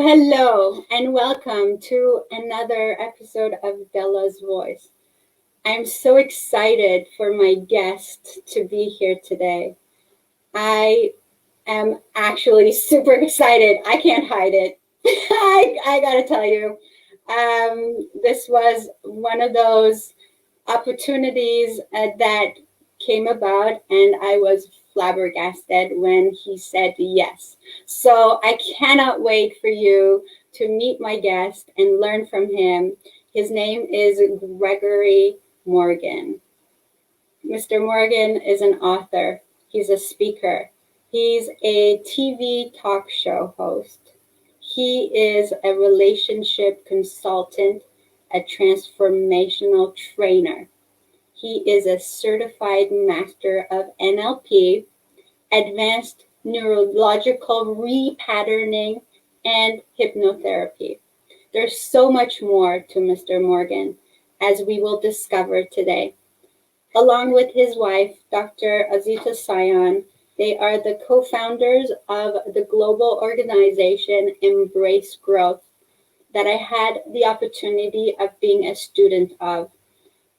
hello, and welcome to another episode of Bella's Voice. I'm so excited for my guest to be here today. I am actually super excited. I can't hide it. I gotta tell you, this was one of those opportunities that came about, and I was flabbergasted when he said yes. So I cannot wait for you to meet my guest and learn from him. His name is Gregory Morgan. Mr. Morgan is an author, he's a speaker, he's a TV talk show host, he is a relationship consultant, a transformational trainer. He is a certified master of NLP, advanced neurological repatterning, and hypnotherapy. There's so much more to Mr. Morgan, as we will discover today. Along with his wife, Dr. Azita Sion, they are the co-founders of the global organization Embrace Growth that I had the opportunity of being a student of.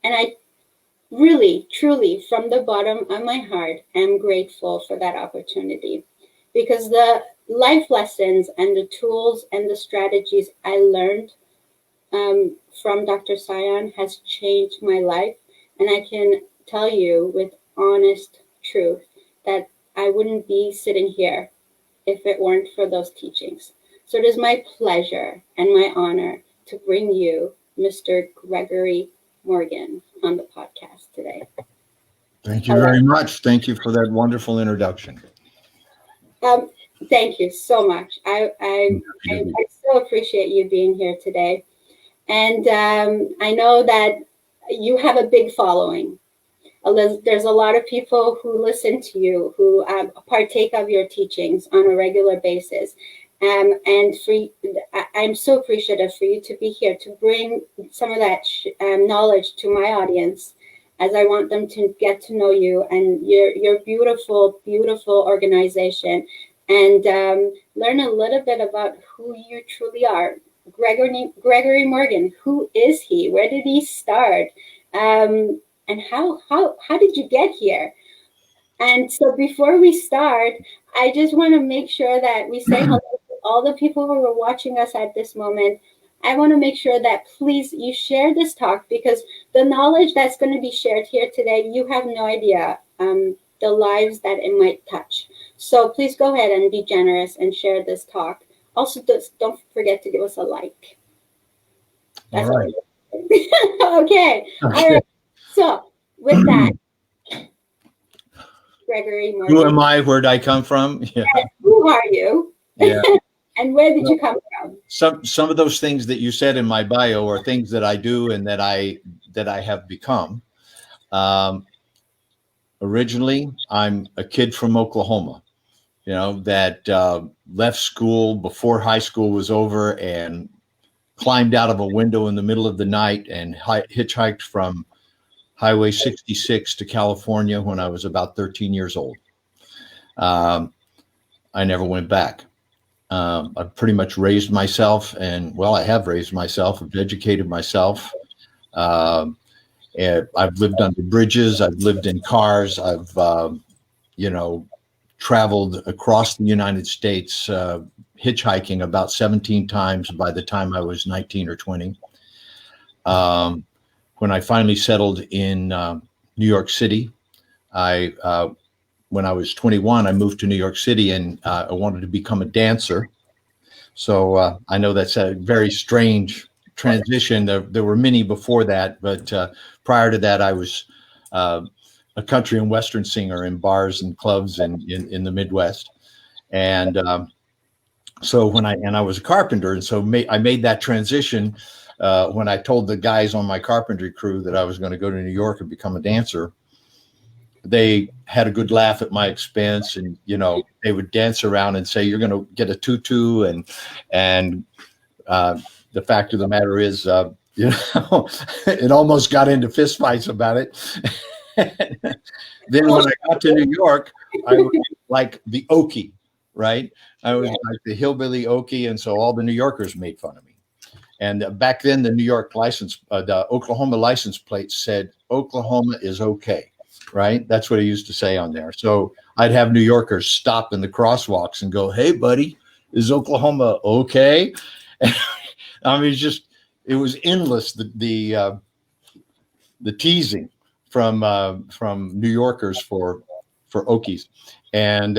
And I really, truly, from the bottom of my heart, am grateful for that opportunity, because the life lessons and the tools and the strategies I learned from Dr. Sion has changed my life. And I can tell you with honest truth that I wouldn't be sitting here if it weren't for those teachings. So it is my pleasure and my honor to bring you Mr. Gregory Morgan on the podcast today. Thank you very much. Thank you for that wonderful introduction. Thank you so much. I so appreciate you being here today. And I know that you have a big following. There's a lot of people who listen to you, who partake of your teachings on a regular basis. And I'm so appreciative for you to be here to bring some of that knowledge to my audience, as I want them to get to know you and your beautiful, beautiful organization, and learn a little bit about who you truly are. Gregory Morgan, who is he? Where did he start? And how did you get here? And so before we start, I just want to make sure that we say hello to all the people who are watching us at this moment. I want to make sure that please you share this talk, because the knowledge that's going to be shared here today, you have no idea the lives that it might touch. So please go ahead and be generous and share this talk. Also, don't forget to give us a like. That's all right. Okay. All right. So with that, Gregory Morgan. Who am I? Where did I come from? Yeah. Who are you? Yeah. And where did you come from? Some of those things that you said in my bio are things that I do and that I have become. Originally, I'm a kid from Oklahoma, that left school before high school was over and climbed out of a window in the middle of the night and hitchhiked from Highway 66 to California when I was about 13 years old. I never went back. I've pretty much raised myself, and I have raised myself. I've educated myself. And I've lived under bridges. I've lived in cars. I've, traveled across the United States, hitchhiking about 17 times by the time I was 19 or 20. When I finally settled in New York City, when I was 21, I moved to New York City, and I wanted to become a dancer. So I know that's a very strange transition. There were many before that, but prior to that, I was a country and Western singer in bars and clubs in the Midwest. And so I was a carpenter, and so I made that transition. When I told the guys on my carpentry crew that I was going to go to New York and become a dancer, they had a good laugh at my expense, and they would dance around and say, "You're going to get a tutu," and the fact of the matter is, it almost got into fistfights about it. Then when I got to New York, I was like the Okie. right? I was like the hillbilly Okie, and so all the New Yorkers made fun of me. And back then, the the Oklahoma license plate said Oklahoma is okay, right? That's what I used to say on there. So I'd have New Yorkers stop in the crosswalks and go, "Hey, buddy, is Oklahoma okay?" I mean, it was endless. The teasing from New Yorkers for Okies, and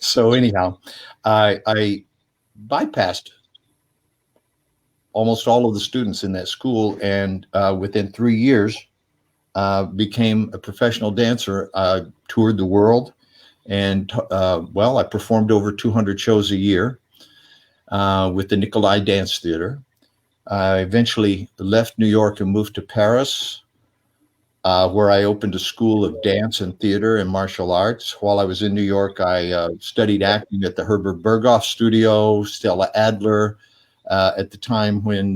so anyhow, I bypassed almost all of the students in that school, and within 3 years, became a professional dancer. Toured the world, and I performed over 200 shows a year with the Nicolai Dance Theater. I eventually left New York and moved to Paris, where I opened a school of dance and theater and martial arts. While I was in New York, I studied acting at the Herbert Berghoff Studio, Stella Adler. At the time when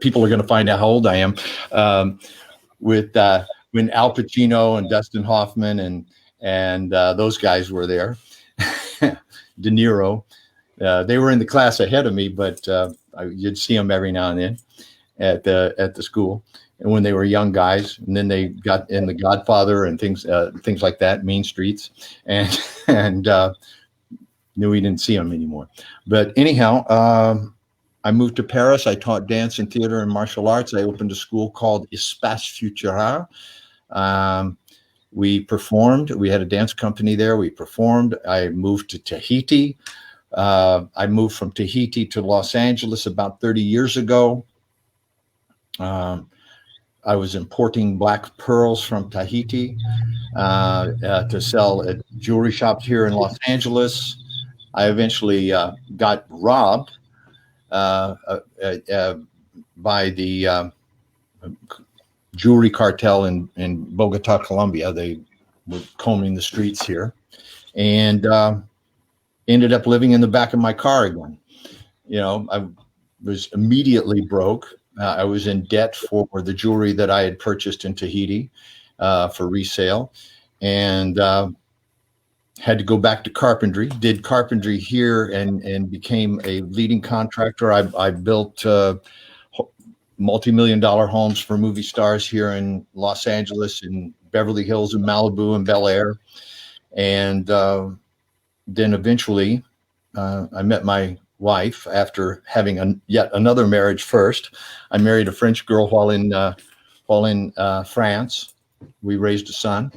people are gonna find out how old I am, with when Al Pacino and Dustin Hoffman and those guys were there, De Niro. They were in the class ahead of me, but you'd see them every now and then at the school, and when they were young guys, and then they got in The Godfather and things like that, Mean Streets, and knew we didn't see them anymore. But anyhow, I moved to Paris. I taught dance and theater and martial arts. I opened a school called Espace Futura. We performed. We had a dance company there. We performed. I moved to Tahiti. I moved from Tahiti to Los Angeles about 30 years ago. I was importing black pearls from Tahiti to sell at jewelry shops here in Los Angeles. I eventually got robbed by the jewelry cartel in Bogota, Colombia. They were combing the streets here, and ended up living in the back of my car again. You know, I was immediately broke. I was in debt for the jewelry that I had purchased in Tahiti for resale, and had to go back to carpentry. Did carpentry here and became a leading contractor. I built multi-million-dollar homes for movie stars here in Los Angeles, in Beverly Hills, and Malibu, and Bel Air. And then eventually I met my wife after having yet another marriage first. I married a French girl while in France. We raised a son.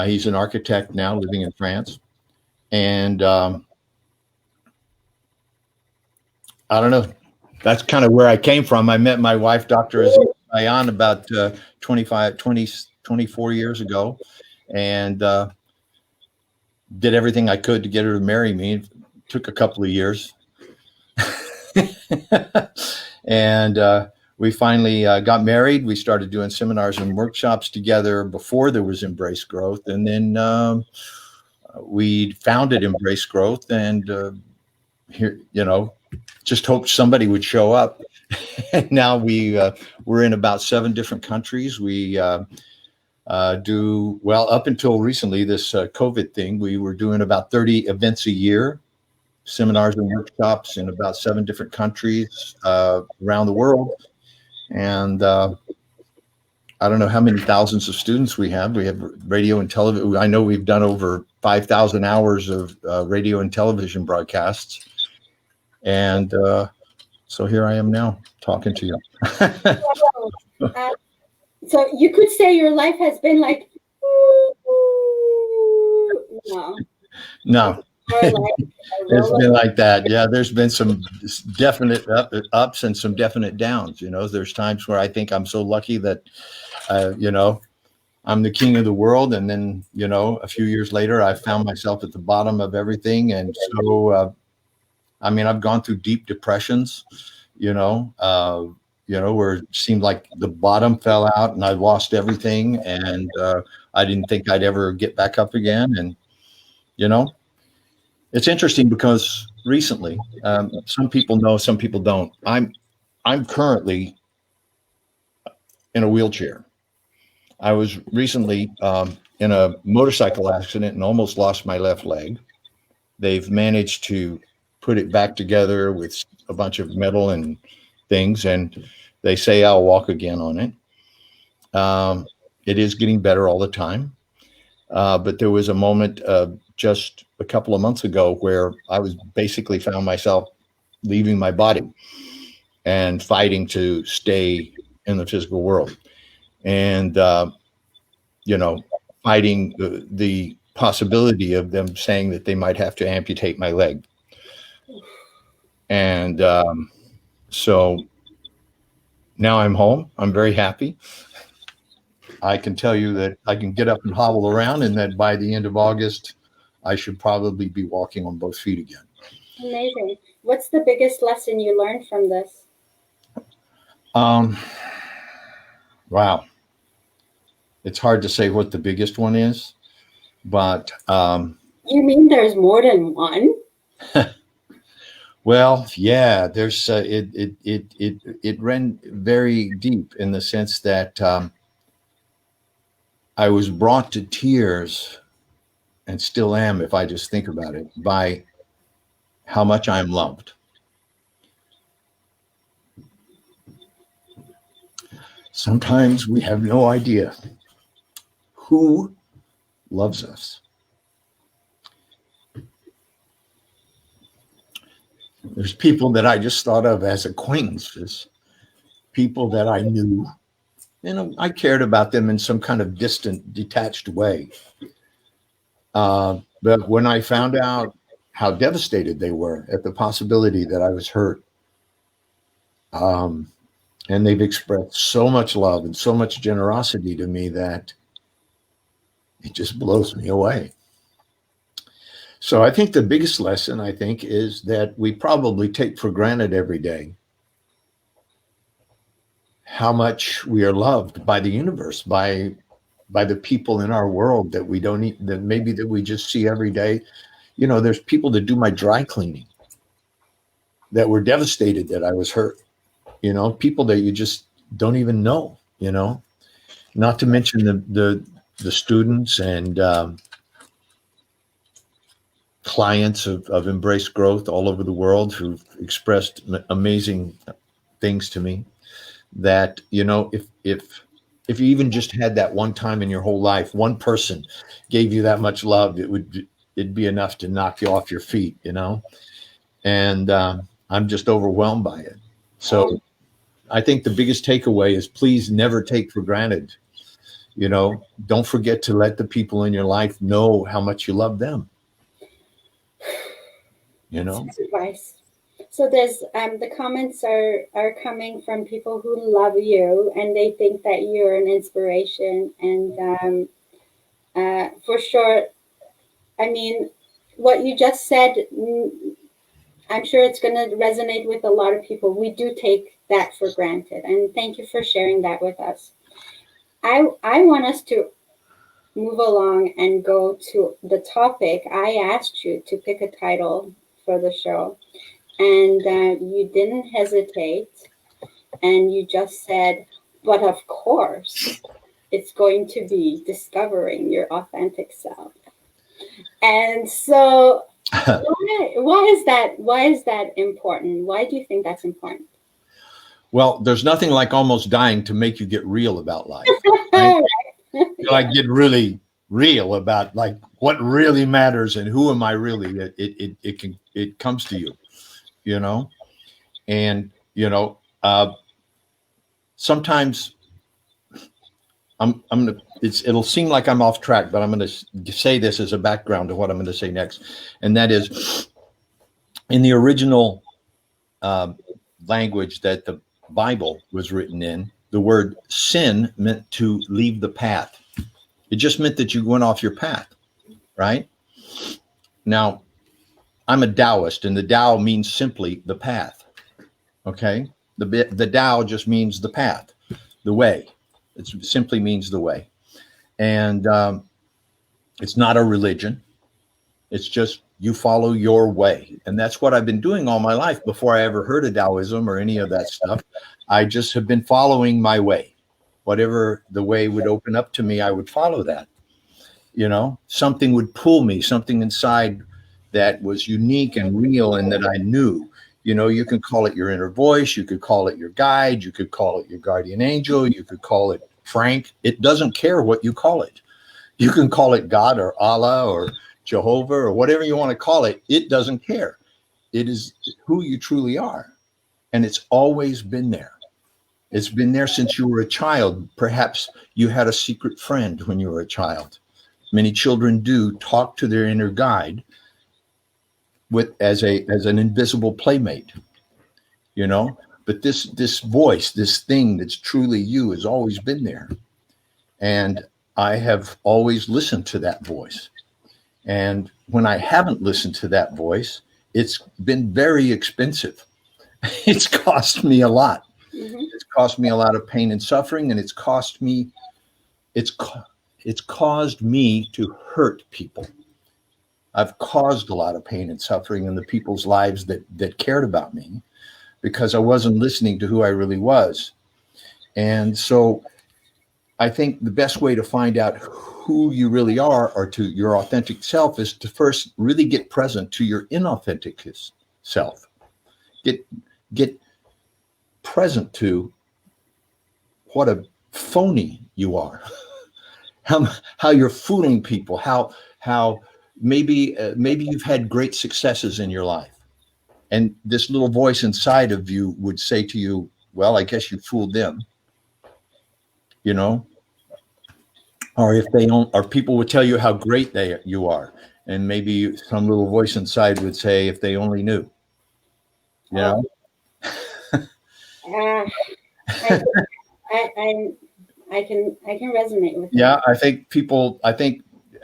He's an architect now, living in France. And I don't know. That's kind of where I came from. I met my wife, Dr. Aziz Bayan, about 24 years ago, and did everything I could to get her to marry me. It took a couple of years. And we finally got married. We started doing seminars and workshops together before there was Embrace Growth. And then we founded Embrace Growth, and here, just hoped somebody would show up. And now we're in about 7 different countries. We do, well, up until recently, this COVID thing, we were doing about 30 events a year, seminars and workshops in about 7 different countries around the world. And I don't know how many thousands of students we have. We have radio and television. I know we've done over 5,000 hours of radio and television broadcasts. And so here I am now talking to you. So you could say your life has been like, no. It's been like that. Yeah, there's been some definite ups and some definite downs. There's times where I think I'm so lucky that, I'm the king of the world. And then, a few years later, I found myself at the bottom of everything. And so, I've gone through deep depressions, where it seemed like the bottom fell out and I lost everything. And I didn't think I'd ever get back up again. And, it's interesting because recently, some people know, some people don't. I'm currently in a wheelchair. I was recently in a motorcycle accident and almost lost my left leg. They've managed to put it back together with a bunch of metal and things, and they say I'll walk again on it. It is getting better all the time. But there was a moment just a couple of months ago where I was basically found myself leaving my body and fighting to stay in the physical world. And, fighting the possibility of them saying that they might have to amputate my leg. And so now I'm home. I'm very happy. I can tell you that I can get up and hobble around, and that by the end of August, I should probably be walking on both feet again. Amazing. What's the biggest lesson you learned from this? Wow. It's hard to say what the biggest one is, but You mean there's more than one? well, yeah, there's it ran very deep in the sense that I was brought to tears, and still am if I just think about it, by how much I'm loved. Sometimes we have no idea who loves us. There's people that I just thought of as acquaintances, people that I knew, and I cared about them in some kind of distant, detached way. But when I found out how devastated they were at the possibility that I was hurt, and they've expressed so much love and so much generosity to me that it just blows me away. So I think the biggest lesson, is that we probably take for granted every day how much we are loved by the universe, by the people in our world that we don't need, that maybe that we just see every day. There's people that do my dry cleaning that were devastated that I was hurt. People that you just don't even know. Not to mention the students and clients of Embrace Growth all over the world who've expressed amazing things to me. That if you even just had that one time in your whole life, one person gave you that much love, it'd be enough to knock you off your feet, and I'm just overwhelmed by it. So I think the biggest takeaway is please never take for granted, don't forget to let the people in your life know how much you love them. That's advice. So there's the comments are coming from people who love you and they think that you're an inspiration, and for sure, I mean, what you just said, I'm sure it's going to resonate with a lot of people. We do take that for granted, and thank you for sharing that with us. I want us to move along and go to the topic. I asked you to pick a title for the show, and you didn't hesitate, and you just said, but of course, it's going to be discovering your authentic self. And so why is that important? Why do you think that's important? Well, there's nothing like almost dying to make you get real about life. Right? Like get really real about like what really matters and who am I really. It comes to you, and sometimes it'll seem like I'm off track, but I'm going to say this as a background to what I'm going to say next, and that is in the original language that the Bible was written in, the word sin meant to leave the path. It just meant that you went off your path, right? Now, I'm a Taoist, and the Tao means simply the path, okay? The Tao just means the path, the way. It simply means the way. And it's not a religion. It's just you follow your way. And that's what I've been doing all my life before I ever heard of Taoism or any of that stuff. I just have been following my way. whatever the way would open up to me, I would follow that. Something would pull me, something inside that was unique and real and that I knew. You can call it your inner voice, you could call it your guide, you could call it your guardian angel, you could call it Frank. It doesn't care what you call it. You can call it God or Allah or Jehovah or whatever you want to call it. It doesn't care. It is who you truly are. And it's always been there. It's been there since you were a child. Perhaps you had a secret friend when you were a child. Many children do talk to their inner guide as an invisible playmate, But this voice, this thing that's truly you, has always been there. And I have always listened to that voice. And when I haven't listened to that voice, it's been very expensive. It's cost me a lot. Mm-hmm. It's cost me a lot of pain and suffering, and it's caused me to hurt people. I've caused a lot of pain and suffering in the people's lives that cared about me because I wasn't listening to who I really was. And so I think the best way to find out who you really are or to your authentic self is to first really get present to your inauthentic self. Get present to what a phony you are, how you're fooling people, how maybe you've had great successes in your life. And this little voice inside of you would say to you, well, I guess you fooled them, or if they don't, or people would tell you how great you are. And maybe some little voice inside would say, if they only knew, I can resonate with that. Yeah, I think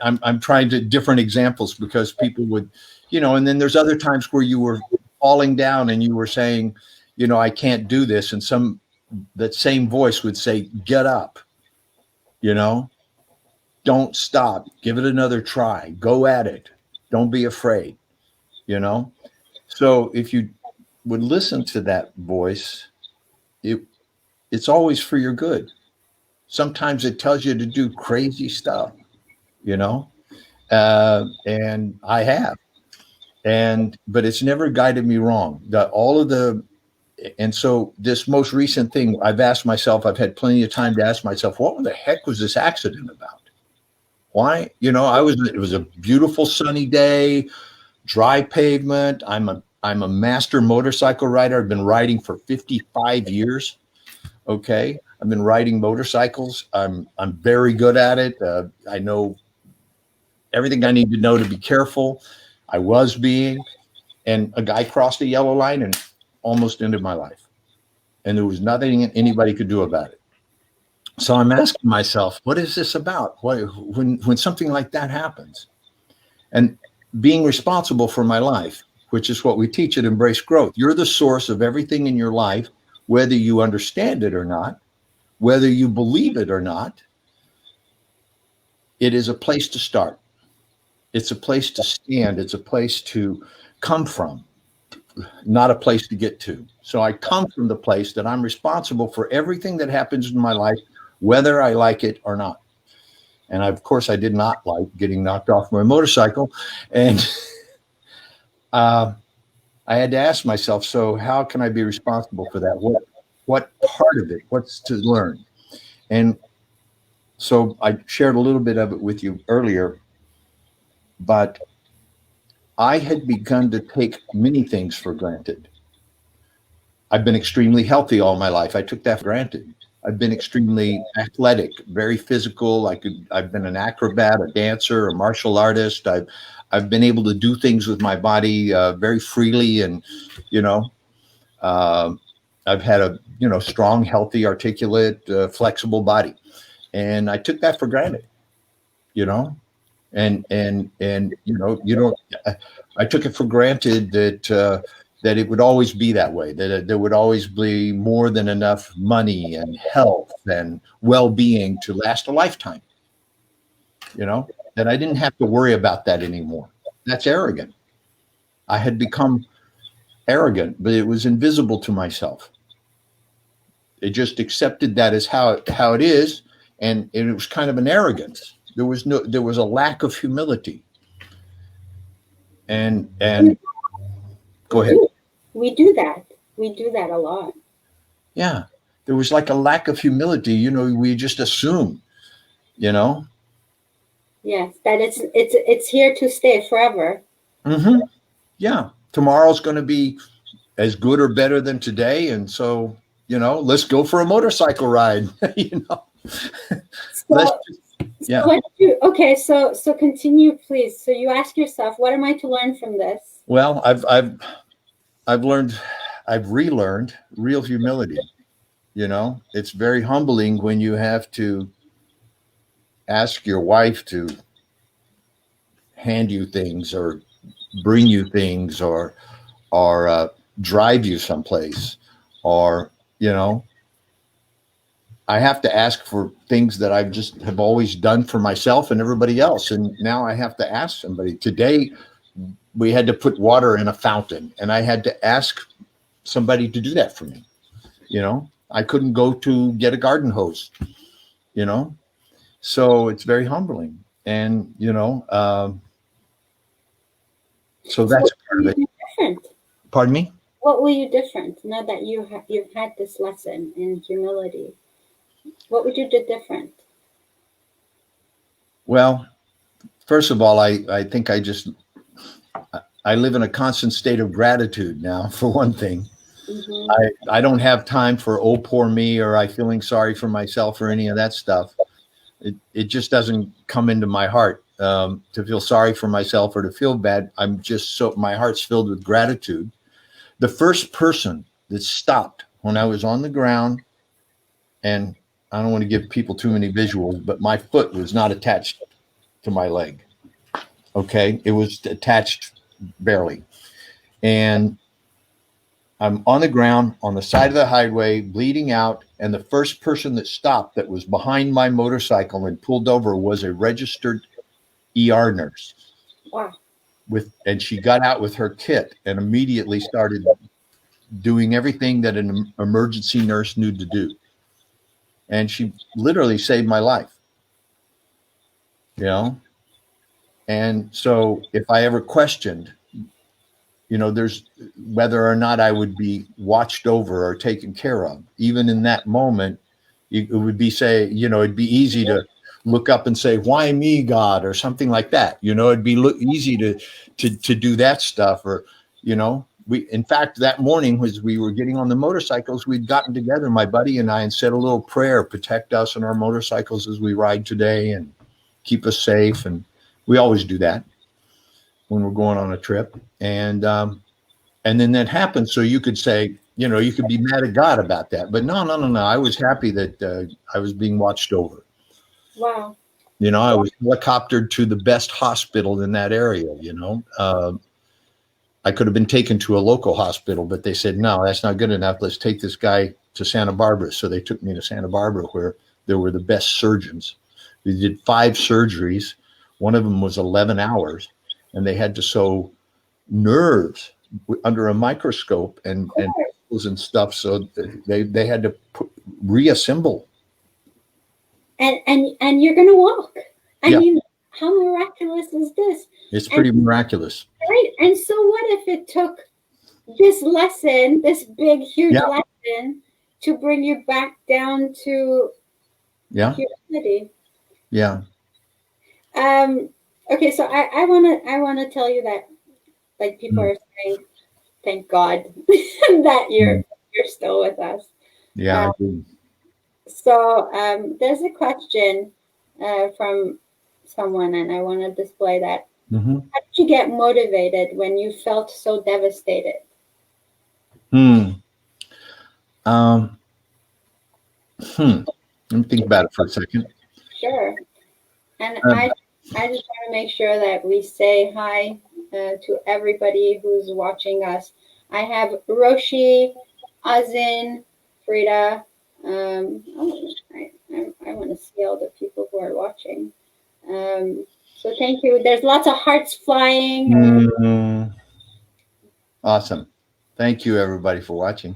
I'm trying to different examples because people would, and then there's other times where you were falling down and you were saying, I can't do this. And that same voice would say, get up, don't stop, give it another try, go at it. Don't be afraid, So if you would listen to that voice, it's always for your good. Sometimes it tells you to do crazy stuff, and I have, but it's never guided me wrong. And so this most recent thing, I've asked myself, I've had plenty of time to ask myself, what the heck was this accident about? Why? It was a beautiful sunny day, dry pavement. I'm a master motorcycle rider. I've been riding for 55 years. Okay. I've been riding motorcycles. I'm very good at it. I know everything I need to know to be careful. I was being, and a guy crossed a yellow line and almost ended my life. And there was nothing anybody could do about it. So I'm asking myself, what is this about? When something like that happens? And being responsible for my life, which is what we teach at Embrace Growth. You're the source of everything in your life, whether you understand it or not, whether you believe it or not. It is a place to start. It's a place to stand. It's a place to come from, not a place to get to. So I come from the place that I'm responsible for everything that happens in my life, whether I like it or not. And of course, I did not like getting knocked off my motorcycle. And I had to ask myself, so how can I be responsible for that? What part of it? What's to learn? And so I shared a little bit of it with you earlier, but I had begun to take many things for granted. I've been extremely healthy all my life. I took that for granted. I've been extremely athletic, very physical. I've been an acrobat, a dancer, a martial artist. I've been able to do things with my body very freely, and I've had a strong, healthy, articulate, flexible body, and I took that for granted. And I took it for granted that it would always be that way, that there would always be more than enough money and health and well-being to last a lifetime, that I didn't have to worry about that anymore. That's arrogant. I had become arrogant, but it was invisible to myself. They just accepted that as how it is, and it was kind of an arrogance. There was a lack of humility. And go ahead. We do that. We do that a lot. Yeah, there was like a lack of humility. You know, we just assume. You know. Yes, that it's here to stay forever. Mm-hmm. Yeah, tomorrow's going to be as good or better than today, and so let's go for a motorcycle ride. So, yeah. So continue, please. So you ask yourself, what am I to learn from this? Well, I've relearned real humility. It's very humbling when you have to ask your wife to hand you things or bring you things or drive you someplace, or I have to ask for things that I just have always done for myself and everybody else, and now I have to ask somebody. Today we had to put water in a fountain, and I had to ask somebody to do that for me. I couldn't go to get a garden hose. So it's very humbling, and so that's part of it. Different. Pardon me? What will you different now that you've had this lesson in humility? What would you do different? Well, first of all, I think I live in a constant state of gratitude now, for one thing. Mm-hmm. I don't have time for, oh, poor me, or I feeling sorry for myself, or any of that stuff. It just doesn't come into my heart to feel sorry for myself or to feel bad. My heart's filled with gratitude. The first person that stopped when I was on the ground, and I don't want to give people too many visuals, but my foot was not attached to my leg. Okay. It was attached barely. And I'm on the ground on the side of the highway, bleeding out. And the first person that stopped, that was behind my motorcycle and pulled over, was a registered ER nurse. Wow. And she got out with her kit and immediately started doing everything that an emergency nurse knew to do. And she literally saved my life. And so if I ever questioned, there's whether or not I would be watched over or taken care of, even in that moment, it would be it'd be easy to look up and say, why me, God, or something like that. It'd be easy to do that stuff. Or, in fact, that morning, as we were getting on the motorcycles, we'd gotten together, my buddy and I, and said a little prayer: protect us and our motorcycles as we ride today, and keep us safe. And we always do that when we're going on a trip. And then that happened. So you could say, you could be mad at God about that, but no. I was happy that I was being watched over. Wow. I was helicoptered to the best hospital in that area. I could have been taken to a local hospital, but they said, no, that's not good enough. Let's take this guy to Santa Barbara. So they took me to Santa Barbara, where there were the best surgeons. We did 5 surgeries. One of them was 11 hours, and they had to sew nerves under a microscope and stuff. So they had to reassemble. And you're going to walk. I mean, how miraculous is this? It's pretty miraculous. Right. And so what if it took this lesson, this big, huge lesson, to bring you back down to humility? Yeah. Okay, so I wanna tell you that, like, people are saying, thank God that you're still with us. Yeah, I do. So there's a question from someone, and I want to display that. Mm-hmm. How did you get motivated when you felt so devastated? Let me think about it for a second. Sure. And I just want to make sure that we say hi to everybody who's watching us. I have Roshi, Azin, Frida. I want to see all the people who are watching. So thank you. There's lots of hearts flying. Awesome. Thank you, everybody, for watching.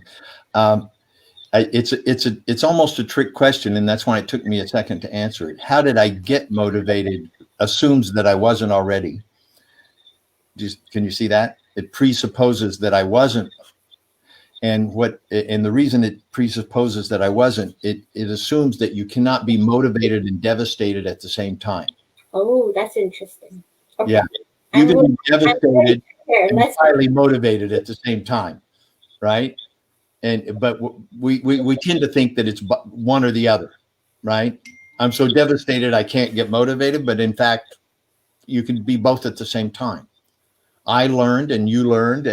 It's almost a trick question, and that's why it took me a second to answer it. How did I get motivated? Assumes that I wasn't already. Can you see that? It presupposes that I wasn't, and the reason it presupposes that I wasn't, it assumes that you cannot be motivated and devastated at the same time. Oh, that's interesting. Okay. Yeah, you can be devastated and highly motivated at the same time, right? But we tend to think that it's one or the other, right? I'm so devastated I can't get motivated, but in fact, you can be both at the same time. I learned, and you learned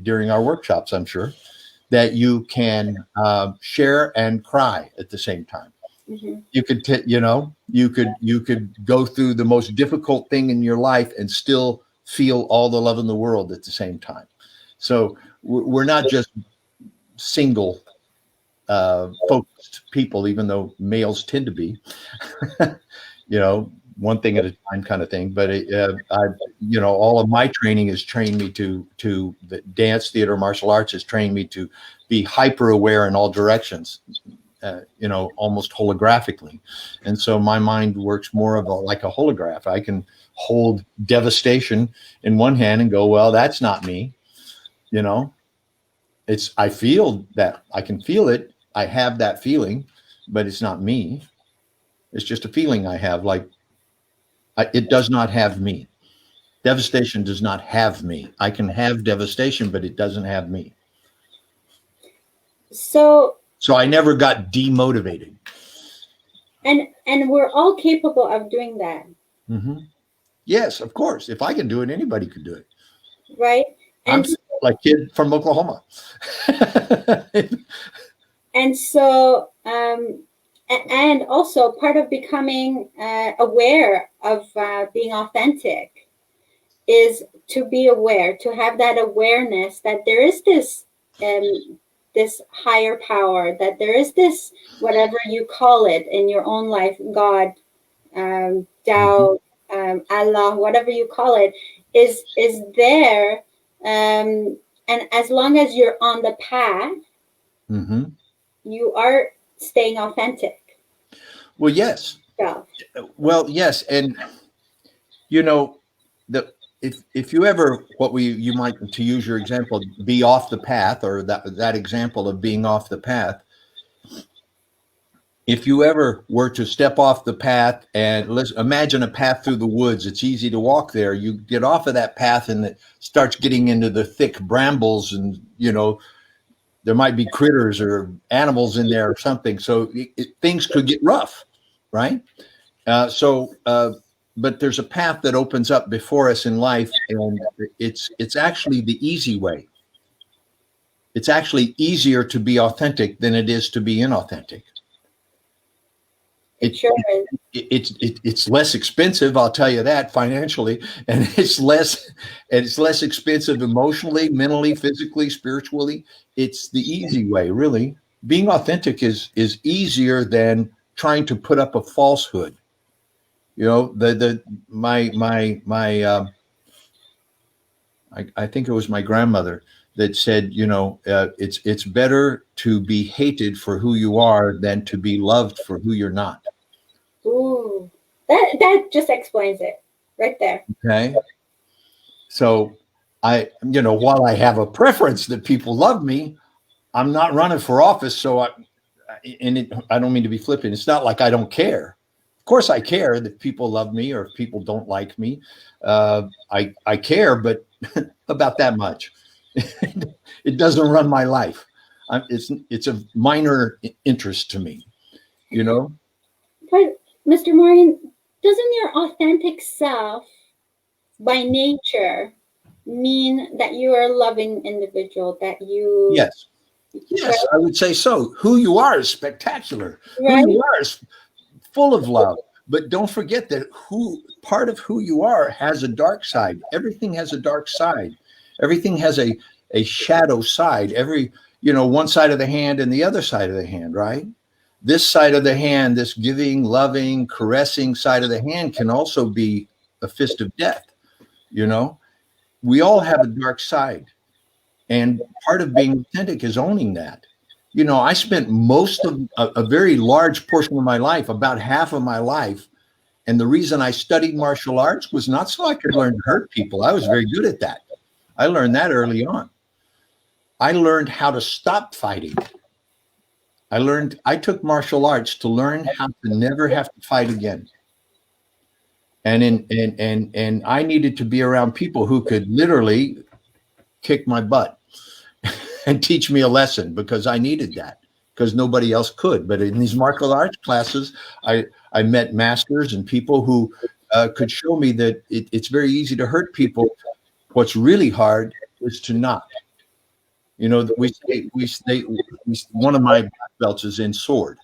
during our workshops, I'm sure, that you can share and cry at the same time. Mm-hmm. You could go through the most difficult thing in your life and still feel all the love in the world at the same time. So we're not just single focused people, even though males tend to be, one thing at a time kind of thing. But all of my training has trained me to the dance, theater, martial arts has trained me to be hyper aware in all directions, almost holographically. And so my mind works more of like a holograph. I can hold devastation in one hand and go, well, that's not me. I feel that, I can feel it. I have that feeling, but it's not me. It's just a feeling I have. It does not have me. Devastation does not have me. I can have devastation, but it doesn't have me. So I never got demotivated. And we're all capable of doing that. Mm-hmm. Yes, of course. If I can do it, anybody could do it. Right. And I'm like kid from Oklahoma. And so, and also part of becoming aware of being authentic is to be aware, to have that awareness that there is this higher power, that there is this, whatever you call it in your own life, God, Tao, Allah, whatever you call it, is there. And as long as you're on the path, mm-hmm. you are staying authentic. Well, yes. Yeah. Well, yes. And, if you ever, you might, to use your example, be off the path, or that example of being off the path, if you ever were to step off the path and let's imagine a path through the woods, it's easy to walk there. You get off of that path and it starts getting into the thick brambles, and, there might be critters or animals in there or something. So things could get rough, right? But there's a path that opens up before us in life, and it's actually the easy way. It's actually easier to be authentic than it is to be inauthentic. It's less expensive, I'll tell you that, financially, and it's less expensive emotionally, mentally, physically, spiritually. It's the easy way, really. Being authentic is easier than trying to put up a falsehood. I think it was my grandmother that said, it's better to be hated for who you are than to be loved for who you're not. Ooh, that just explains it right there. Okay. So while I have a preference that people love me, I'm not running for office. So I don't mean to be flippant. It's not like I don't care. Of course I care that people love me or if people don't like me. I care, but about that much. It doesn't run my life. It's a minor interest to me, But Mr. Morgan, doesn't your authentic self by nature mean that you are a loving individual, that you... Yes, I would say so. Who you are is spectacular. Right? Who you are is full of love. But don't forget that part of who you are has a dark side. Everything has a dark side. Everything has a shadow side. One side of the hand and the other side of the hand, right? This side of the hand, this giving, loving, caressing side of the hand can also be a fist of death. We all have a dark side. And part of being authentic is owning that. I spent most of a very large portion of my life, about half of my life. And the reason I studied martial arts was not so I could learn to hurt people. I was very good at that. I learned that early on. I learned how to stop fighting. I took martial arts to learn how to never have to fight again. And I needed to be around people who could literally kick my butt and teach me a lesson, because I needed that, because nobody else could. But in these martial arts classes, I met masters and people who could show me that it's very easy to hurt people. What's really hard is to not. We say one of my black belts is in sword,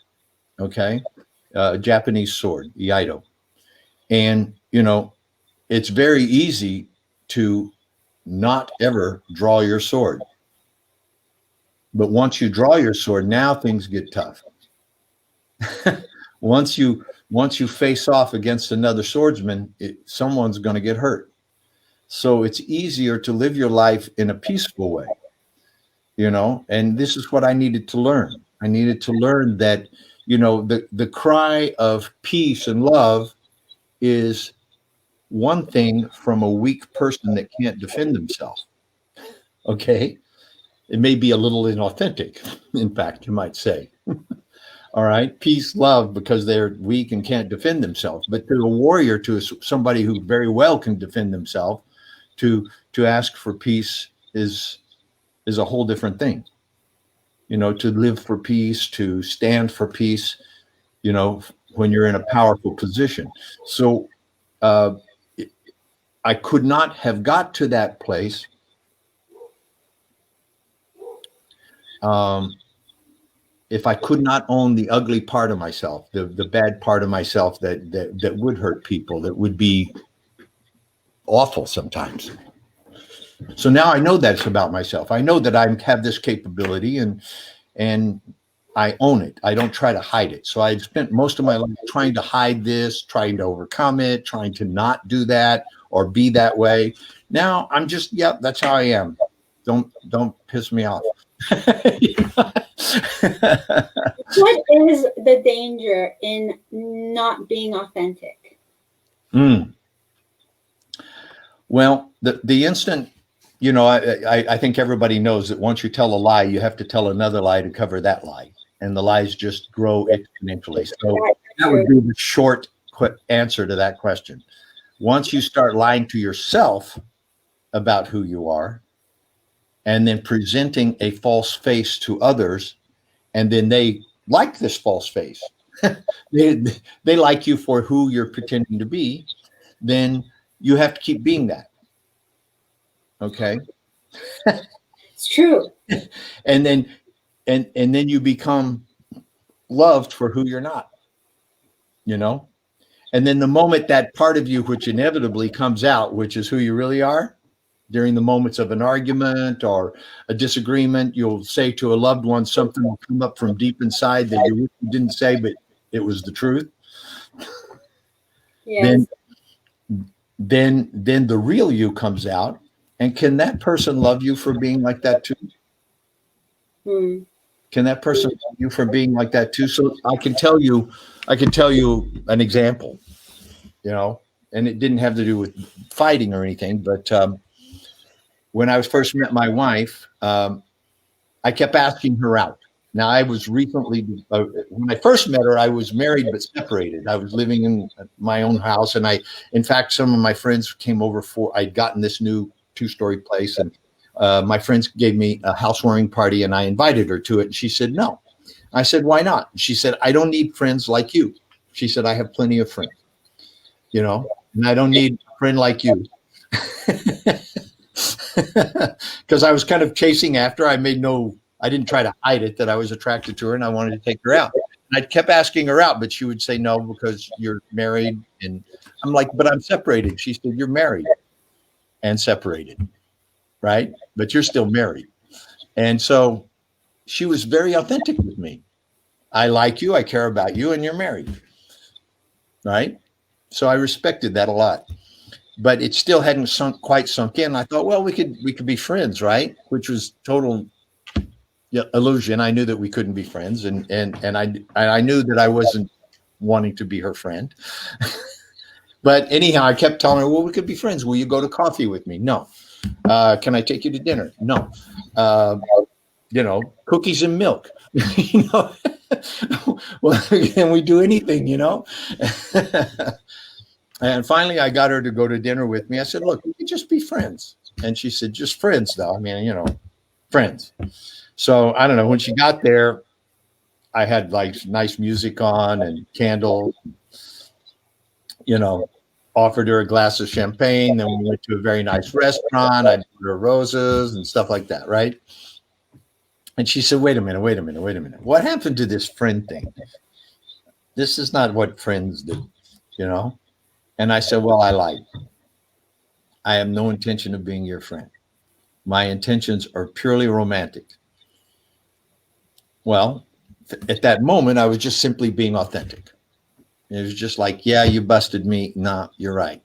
okay, Japanese sword, Iaido, and it's very easy to not ever draw your sword. But once you draw your sword, now things get tough. Once you face off against another swordsman, someone's going to get hurt. So it's easier to live your life in a peaceful way, and this is what I needed to learn. I needed to learn that, the cry of peace and love is one thing from a weak person that can't defend themselves. Okay. It may be a little inauthentic, in fact, you might say. All right. Peace, love, because they're weak and can't defend themselves. But to a warrior, to somebody who very well can defend themselves, to ask for peace is a whole different thing. To live for peace, to stand for peace, when you're in a powerful position. So I could not have got to that place if I could not own the ugly part of myself, the bad part of myself that would hurt people, that would be awful sometimes. So now I know that's about myself. I know that I have this capability, and I own it. I don't try to hide it. So I've spent most of my life trying to hide this, trying to overcome it, trying to not do that or be that way. Now I'm just, that's how I am. Don't piss me off. What is the danger in not being authentic? Well, the instant, I think everybody knows that once you tell a lie, you have to tell another lie to cover that lie, and the lies just grow exponentially. So that would be the short, quick answer to that question. Once you start lying to yourself about who you are, and then presenting a false face to others, and then they like this false face, they like you for who you're pretending to be, then you have to keep being that. Okay. It's true. And then you become loved for who you're not, and then the moment that part of you, which inevitably comes out, which is who you really are, during the moments of an argument or a disagreement, you'll say to a loved one, something will come up from deep inside that you didn't say, but it was the truth. Yes. Then the real you comes out. And can that person love you for being like that too? Can that person love you for being like that too? So I can tell you an example, and it didn't have to do with fighting or anything, but when I first met my wife, I kept asking her out. Now, I was recently, when I first met her, I was married but separated. I was living in my own house, and in fact, some of my friends came over I'd gotten this new 2-story place, and my friends gave me a housewarming party, and I invited her to it, and she said no. I said, why not? She said, I don't need friends like you. She said, I have plenty of friends, and I don't need a friend like you. Because I was kind of chasing after. I didn't try to hide it that I was attracted to her and I wanted to take her out. And I kept asking her out, but she would say no because you're married. And I'm like, but I'm separated. She said, you're married and separated, right? But you're still married. And so she was very authentic with me. I like you, I care about you, and you're married, right? So I respected that a lot. But it still hadn't quite sunk in. I thought, well, we could be friends, right? Which was total yeah, illusion. I knew that we couldn't be friends, and I knew that I wasn't wanting to be her friend. But anyhow, I kept telling her, well, we could be friends. Will you go to coffee with me? No. Can I take you to dinner? No. Uh, cookies and milk. you know, well, can we do anything? And finally, I got her to go to dinner with me. I said, look, we could just be friends. And she said, just friends, though. I mean, friends. So I don't know. When she got there, I had like nice music on and candles, offered her a glass of champagne. Then we went to a very nice restaurant. I bought her roses and stuff like that, right? And she said, wait a minute. What happened to this friend thing? This is not what friends do, And I said, well, I lied. I have no intention of being your friend. My intentions are purely romantic. Well, at that moment, I was just simply being authentic. It was just like, yeah, you busted me. Nah, you're right.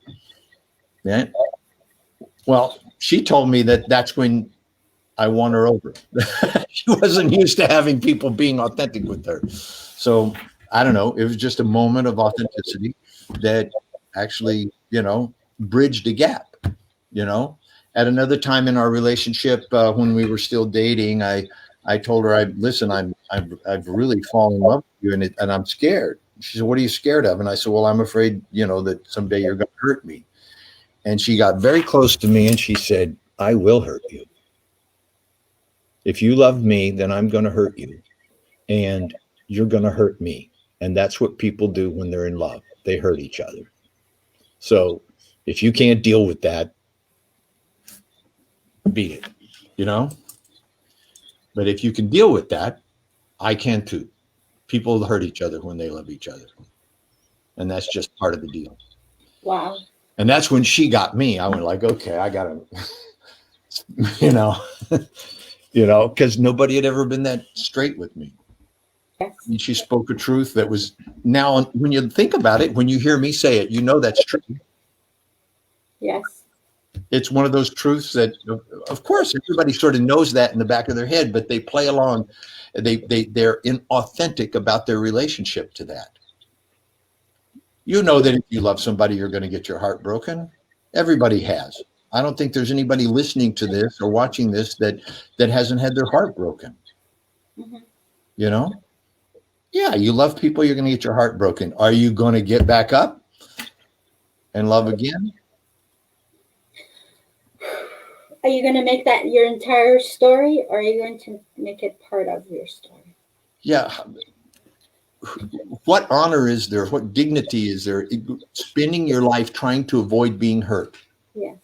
Yeah. Well, she told me that that's when I won her over. She wasn't used to having people being authentic with her. So I don't know. It was just a moment of authenticity that actually, bridged a gap. At another time in our relationship, when we were still dating, I told her, listen, I've really fallen in love with you, and I'm scared. She said, what are you scared of? And I said, well, I'm afraid, that someday you're going to hurt me. And she got very close to me and she said, I will hurt you. If you love me, then I'm going to hurt you. And you're going to hurt me. And that's what people do when they're in love. They hurt each other. So if you can't deal with that, beat it, But if you can deal with that, I can too. People hurt each other when they love each other. And that's just part of the deal. Wow. And that's when she got me. I went like, okay, I got to, because nobody had ever been that straight with me. Yes. And she spoke a truth that was, now when you think about it, when you hear me say it, that's true. Yes. It's one of those truths that, of course, everybody sort of knows that in the back of their head, but they play along. They're inauthentic about their relationship to that. You know that if you love somebody, you're going to get your heart broken. Everybody has. I don't think there's anybody listening to this or watching this that hasn't had their heart broken. Mm-hmm. Yeah, you love people, you're going to get your heart broken. Are you going to get back up and love again? Are you going to make that your entire story, or are you going to make it part of your story? Yeah. What honor is there? What dignity is there? Spending your life trying to avoid being hurt. Yes.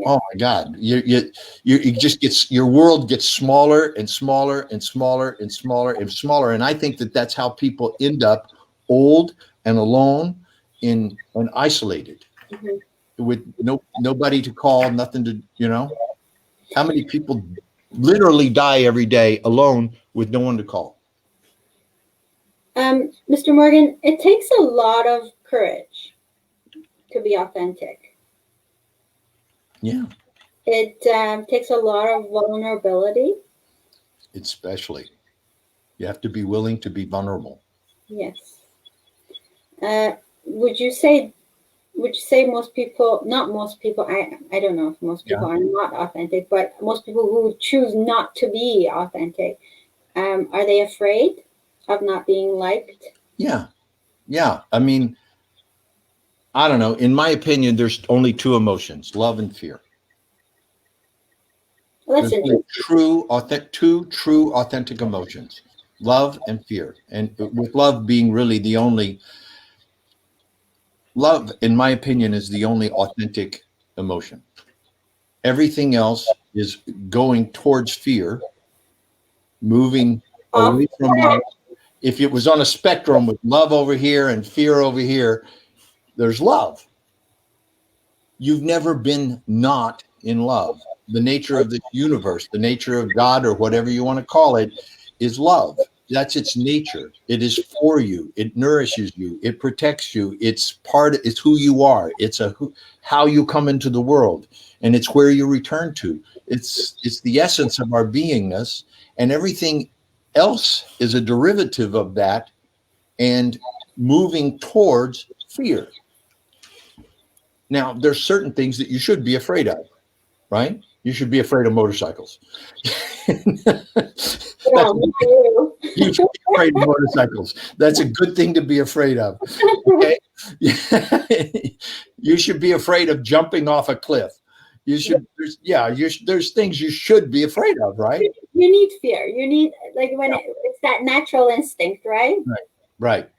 Oh my God! You just your world gets smaller and smaller and smaller and smaller and smaller. And I think that's how people end up old and alone and isolated, with nobody to call, nothing to How many people literally die every day alone with no one to call? Mr. Morgan, it takes a lot of courage to be authentic. Yeah. It takes a lot of vulnerability. Especially. You have to be willing to be vulnerable. Yes. Would you say most people, not most people, I don't know if most people are not authentic, but most people who choose not to be authentic, are they afraid of not being liked? Yeah. I mean, I don't know. In my opinion, there's only two emotions, love and fear. Listen, two true authentic emotions, love and fear. And with love being really the only, love, in my opinion, is the only authentic emotion. Everything else is going towards fear, moving away from love. If it was on a spectrum with love over here and fear over here, there's love. You've never been not in love. The nature of the universe, the nature of God, or whatever you want to call it, is love. that's its nature. It is for you. It nourishes you. It protects you. It's who you are. How you come into the world, and it's where you return to. It's the essence of our beingness, and everything else is a derivative of that and moving towards fear. Now, there's certain things that you should be afraid of, right? You should be afraid of motorcycles. Yeah, me too. You should be afraid of motorcycles. That's a good thing to be afraid of. Okay? You should be afraid of jumping off a cliff. There's things you should be afraid of, right? You need fear. You need, like, when it's that natural instinct, right? Right.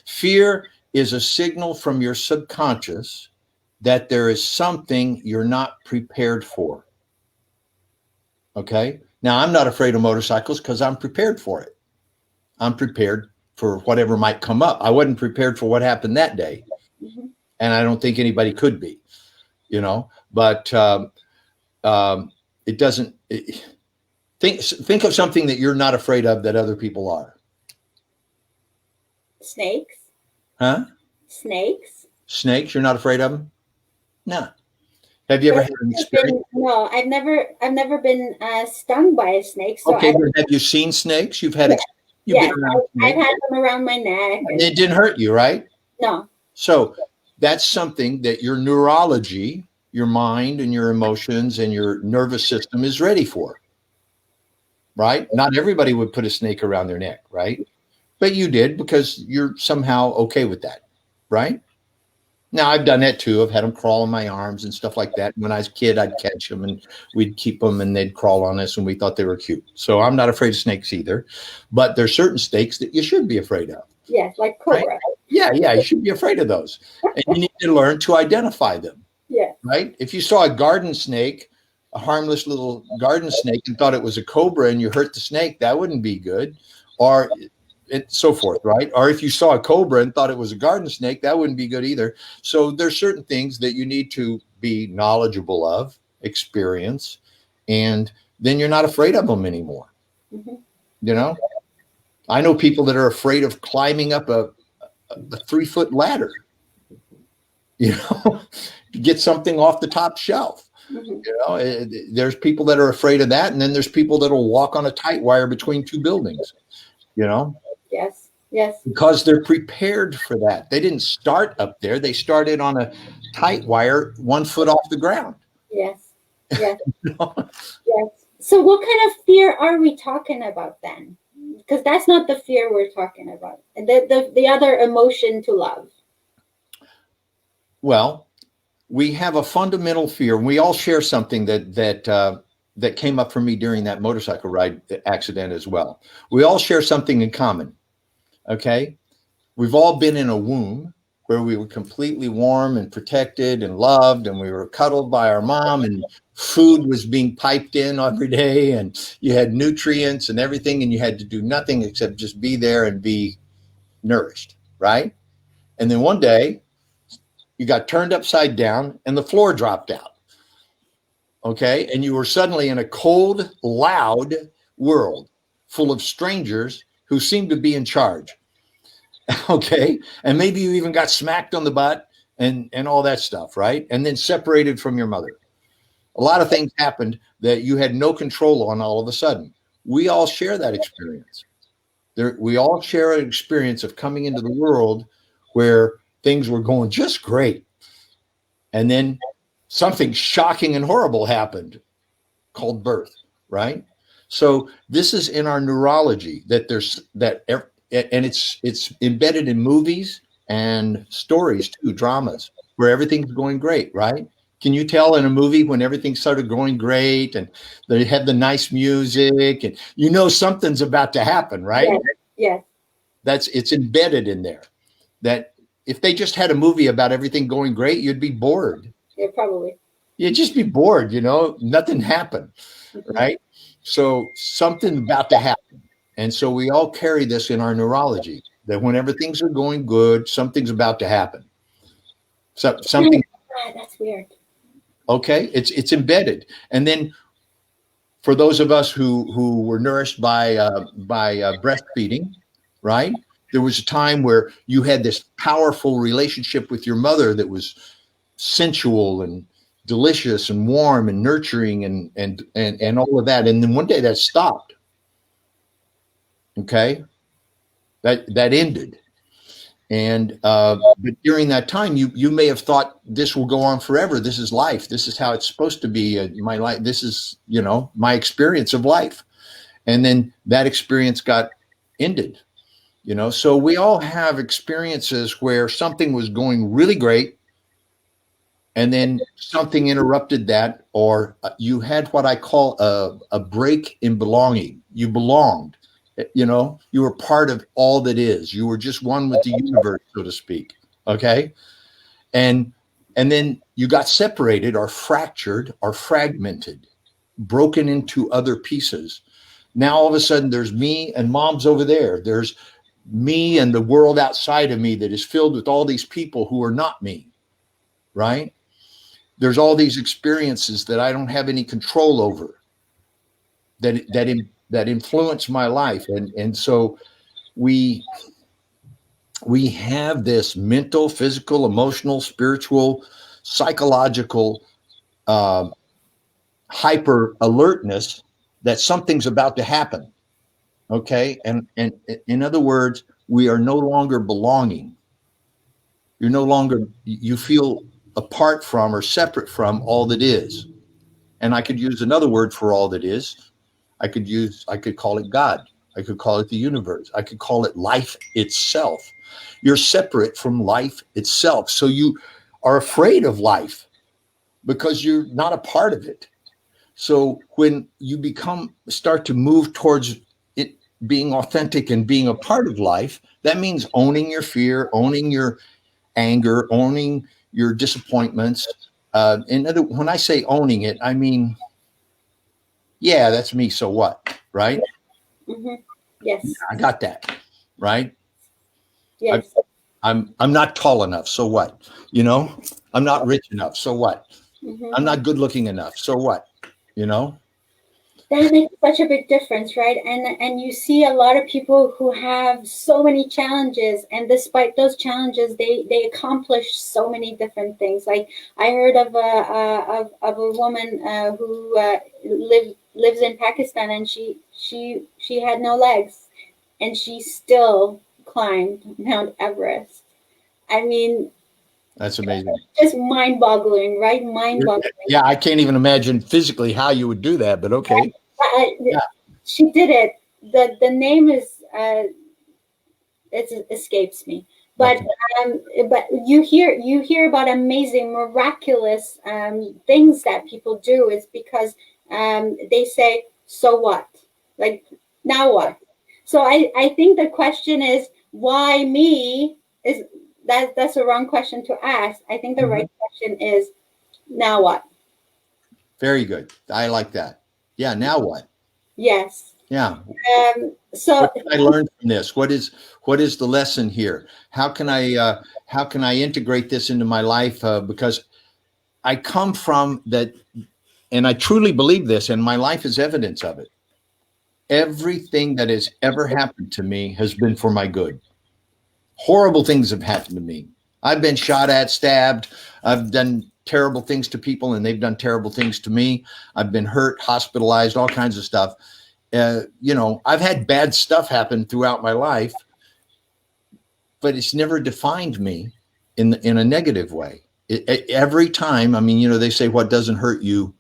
Fear is a signal from your subconscious that there is something you're not prepared for. Okay. Now, I'm not afraid of motorcycles because I'm prepared for it. I'm prepared for whatever might come up. I wasn't prepared for what happened that day. Mm-hmm. And I don't think anybody could be, but it doesn't. Think of something that you're not afraid of that other people are. Snakes. Huh? Snakes. Snakes? You're not afraid of them? No. Have you ever had an experience? No, I've never been stung by a snake. So okay, but have you seen snakes? You've had. Yes, I've had them around my neck. And it didn't hurt you, right? No. So that's something that your neurology, your mind and your emotions and your nervous system is ready for, right? Not everybody would put a snake around their neck, right? But you did because you're somehow okay with that, right? Now, I've done that too. I've had them crawl on my arms and stuff like that. When I was a kid, I'd catch them and we'd keep them and they'd crawl on us and we thought they were cute. So I'm not afraid of snakes either. But there's certain snakes that you should be afraid of. Yes, like cobra. Right? Yeah, you should be afraid of those. And you need to learn to identify them. Yeah. Right? If you saw a garden snake, a harmless little garden snake, and thought it was a cobra and you hurt the snake, that wouldn't be good. Or so forth, right? Or if you saw a cobra and thought it was a garden snake, that wouldn't be good either. So there's certain things that you need to be knowledgeable of, experience, and then you're not afraid of them anymore. Mm-hmm. I know people that are afraid of climbing up a 3-foot ladder, to get something off the top shelf. Mm-hmm. There's people that are afraid of that. And then there's people that will walk on a tight wire between two buildings, Yes. Because they're prepared for that. They didn't start up there. They started on a tight wire 1 foot off the ground. Yes. Yes. So what kind of fear are we talking about then? Because that's not the fear we're talking about. The other emotion to love. Well, we have a fundamental fear. We all share something that came up for me during that motorcycle ride accident as well. We all share something in common. Okay. We've all been in a womb where we were completely warm and protected and loved, and we were cuddled by our mom, and food was being piped in every day, and you had nutrients and everything, and you had to do nothing except just be there and be nourished. Right. And then one day you got turned upside down and the floor dropped out. Okay. And you were suddenly in a cold, loud world full of strangers who seemed to be in charge. Okay. And maybe you even got smacked on the butt and all that stuff. Right. And then separated from your mother. A lot of things happened that you had no control on all of a sudden. We all share that experience. We all share an experience of coming into the world where things were going just great. And then something shocking and horrible happened called birth, right? So this is in our neurology and it's embedded in movies and stories too, dramas, where everything's going great, right? Can you tell in a movie when everything started going great and they had the nice music and something's about to happen, right? Yes. It's embedded in there. That if they just had a movie about everything going great, you'd be bored. Yeah, probably. You'd just be bored, nothing happened, right? So something about to happen. And so we all carry this in our neurology, that whenever things are going good, something's about to happen. Something. That's weird. Okay. It's embedded. And then for those of us who were nourished by breastfeeding, right? There was a time where you had this powerful relationship with your mother that was sensual and delicious and warm and nurturing and all of that. And then one day that stopped. Okay, that ended. And but during that time, you may have thought this will go on forever. This is life. This is how it's supposed to be. My life. This is my experience of life. And then that experience got ended. So we all have experiences where something was going really great, and then something interrupted that, or you had what I call a break in belonging. You belonged. You were part of all that is. You were just one with the universe, so to speak. Okay. And then you got separated or fractured or fragmented, broken into other pieces. Now, all of a sudden, there's me and mom's over there. There's me and the world outside of me that is filled with all these people who are not me. Right. There's all these experiences that I don't have any control over that influence my life. And so we have this mental, physical, emotional, spiritual, psychological hyper alertness that something's about to happen. Okay. And in other words, we are no longer belonging. You feel apart from or separate from all that is. And I could use another word for all that is. I could call it God. I could call it the universe. I could call it life itself. You're separate from life itself. So you are afraid of life because you're not a part of it. So when you start to move towards it being authentic and being a part of life, that means owning your fear, owning your anger, owning your disappointments. When I say owning it, I mean, yeah, that's me. So what? Right? Mm-hmm. Yes. I got that. Right? Yes. I'm not tall enough. So what? I'm not rich enough. So what? Mm-hmm. I'm not good looking enough. So what? That makes such a big difference, right? And you see a lot of people who have so many challenges, and despite those challenges, they accomplish so many different things. Like I heard of a woman who lives in Pakistan, and she had no legs, and she still climbed Mount Everest. I mean, that's amazing. Just mind-boggling, right? Mind-boggling. Yeah, I can't even imagine physically how you would do that, but okay. Yeah. She did it. The name is it escapes me. But okay. But you hear about amazing, miraculous things that people do is because they say, so what? Like, now what? So I think the question is, why me? That's the wrong question to ask. I think the right question is, now what? Very good. I like that. Yeah. Now what? Yes. Yeah. So what can I learn from this? What is the lesson here? How can I integrate this into my life? Because I come from that, and I truly believe this, and my life is evidence of it. Everything that has ever happened to me has been for my good. Horrible things have happened to me. I've been shot at, stabbed. I've done terrible things to people, and they've done terrible things to me. I've been hurt, hospitalized, all kinds of stuff. I've had bad stuff happen throughout my life, but it's never defined me in a negative way. Every time, I mean, they say what doesn't hurt you,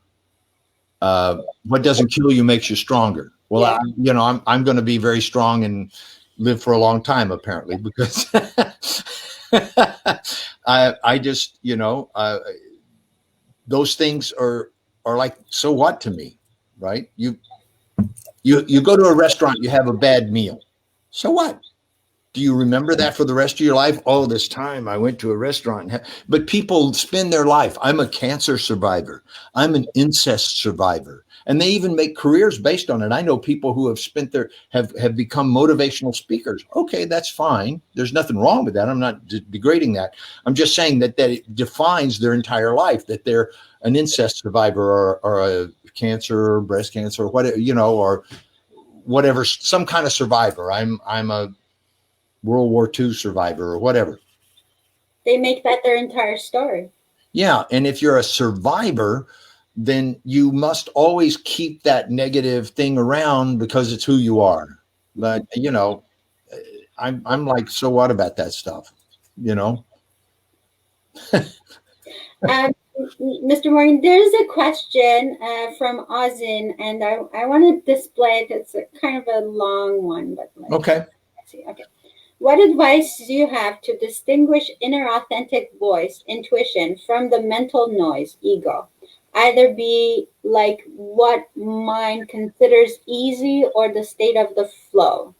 what doesn't kill you makes you stronger. Well, yeah. I'm going to be very strong and live for a long time, apparently, because I just, those things are like, so what to me, right? You go to a restaurant, you have a bad meal. So what? Do you remember that for the rest of your life? Oh, this time I went to a restaurant. But people spend their life. I'm a cancer survivor. I'm an incest survivor. And they even make careers based on it. I know people who have spent have become motivational speakers. Okay, that's fine. There's nothing wrong with that. I'm not degrading that. I'm just saying that it defines their entire life, that they're an incest survivor or a cancer, or breast cancer, or whatever, or whatever, some kind of survivor. I'm a World War II survivor or whatever. They make that their entire story. Yeah. And if you're a survivor, then you must always keep that negative thing around because it's who you are. But, I'm like, so what about that stuff? Mr. Morgan, there's a question from Ozin, and I want to display it. It's kind of a long one, but okay. Let's see. Okay. What advice do you have to distinguish inner authentic voice, intuition, from the mental noise, ego? Either be like what mind considers easy or the state of the flow,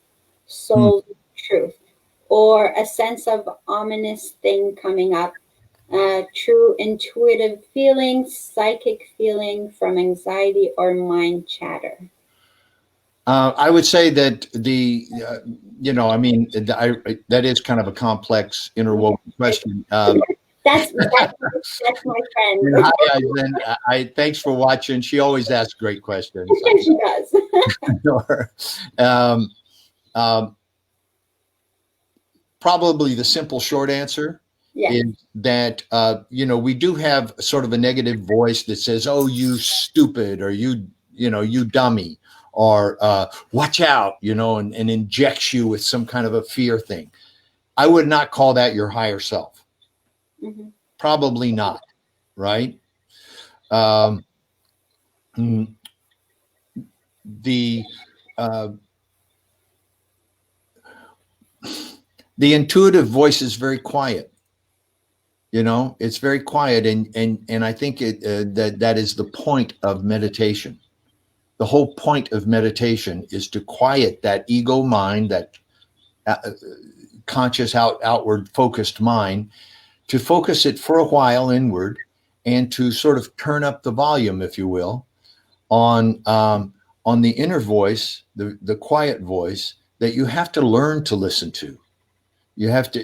soul truth, or a sense of ominous thing coming up, true intuitive feeling, psychic feeling from anxiety or mind chatter? I would say that that is kind of a complex interwoven question. That's my friend. Thanks for watching. She always asks great questions. She does. Probably the simple short answer is that, we do have sort of a negative voice that says, oh, you stupid, or you dummy, or watch out, and injects you with some kind of a fear thing. I would not call that your higher self. Mm-hmm. Probably not, right? The intuitive voice is very quiet. It's very quiet, and I think that is the point of meditation. The whole point of meditation is to quiet that ego mind, that conscious outward focused mind, to focus it for a while inward, and to sort of turn up the volume, if you will, on the inner voice, the quiet voice that you have to learn to listen to. You have to.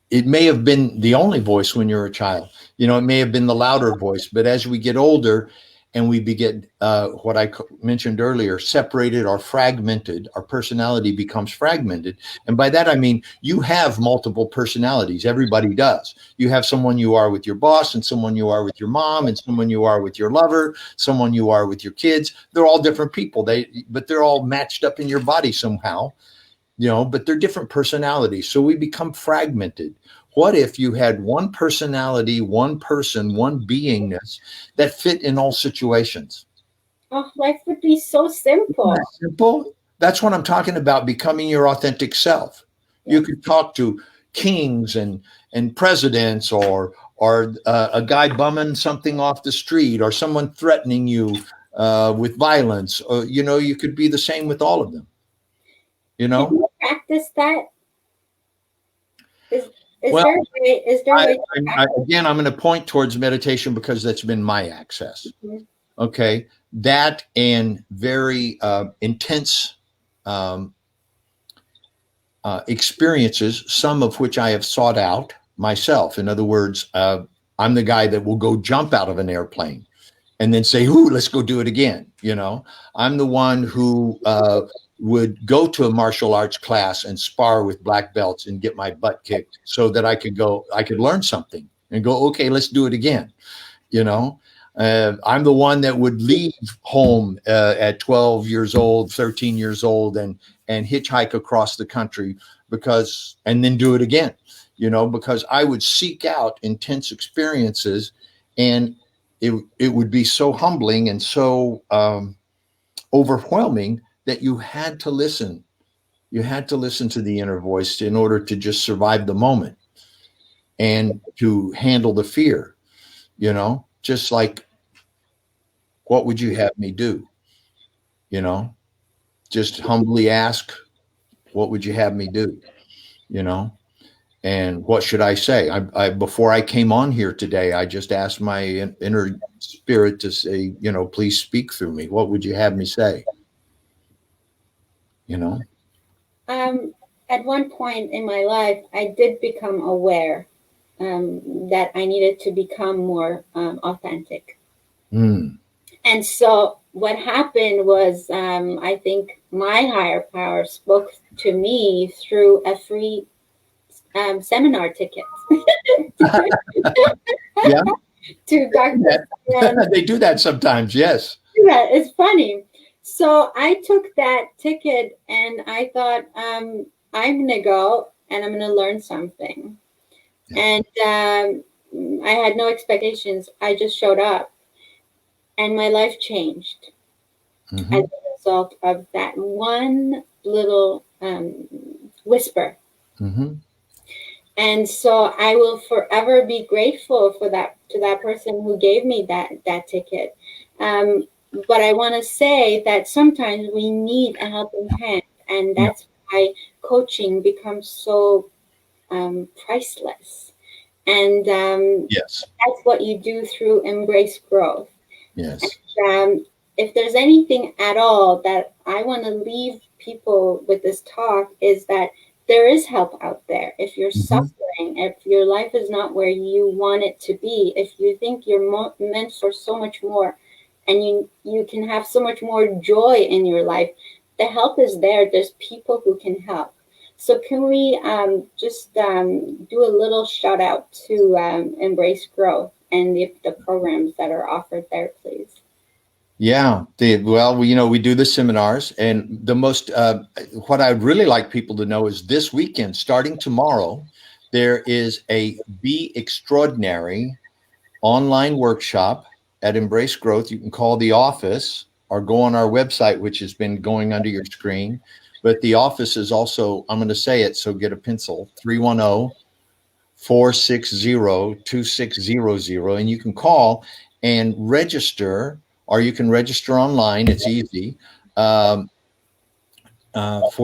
It may have been the only voice when you're a child. It may have been the louder voice, but as we get older and we begin what I mentioned earlier, separated or fragmented, our personality becomes fragmented. And by that, I mean, you have multiple personalities. Everybody does. You have someone you are with your boss, and someone you are with your mom, and someone you are with your lover, someone you are with your kids. They're all different people. But they're all matched up in your body somehow. But they're different personalities. So we become fragmented. What if you had one personality, one person, one beingness that fit in all situations? Oh, life would be so simple. Simple? That's what I'm talking about, becoming your authentic self. Yeah. You could talk to kings and presidents, or a guy bumming something off the street, or someone threatening you with violence. You could be the same with all of them. Can you practice that? Is there a way again, I'm going to point towards meditation because that's been my access. Mm-hmm. Okay. That and very intense experiences, some of which I have sought out myself. In other words, I'm the guy that will go jump out of an airplane and then say, ooh, let's go do it again. I'm the one who would go to a martial arts class and spar with black belts and get my butt kicked so that I could learn something and go, okay, let's do it again. I'm the one that would leave home at 12 years old, 13 years old, and hitchhike across the country and then do it again, because I would seek out intense experiences, and it would be so humbling and so overwhelming that you had to listen. You had to listen to the inner voice in order to just survive the moment and to handle the fear, just like, what would you have me do? Just humbly ask, What would you have me do? You know, and what should I say? Before I came on here today, I just asked my inner spirit to say, please speak through me. What would you have me say? At one point in my life, I did become aware that I needed to become more authentic. Mm. And so what happened was, I think my higher power spoke to me through a free seminar ticket. Yeah. To Dr. They do that sometimes, yes. Yeah, it's funny. So I took that ticket and I thought, I'm going to go and I'm going to learn something. Yeah. And I had no expectations. I just showed up and my life changed as a result of that one little whisper. And so I will forever be grateful for that, to that person who gave me that ticket. But I want to say that sometimes we need a helping hand, and that's why coaching becomes so priceless. And yes, that's what you do through Embrace Growth. Yes. And, if there's anything at all that I want to leave people with this talk is that there is help out there. If you're suffering, if your life is not where you want it to be, if you think you're meant for so much more, and you can have so much more joy in your life, the help is there. There's people who can help. So can we just do a little shout out to Embrace Growth and the programs that are offered there, please? Yeah. We do the seminars, and the most, what I'd really like people to know is this weekend, starting tomorrow, there is a Be Extraordinary online workshop at Embrace Growth. You can call the office or go on our website, which has been going under your screen. But the office is also, I'm going to say it, so get a pencil, 310-460-2600. And you can call and register, or you can register online. It's easy. For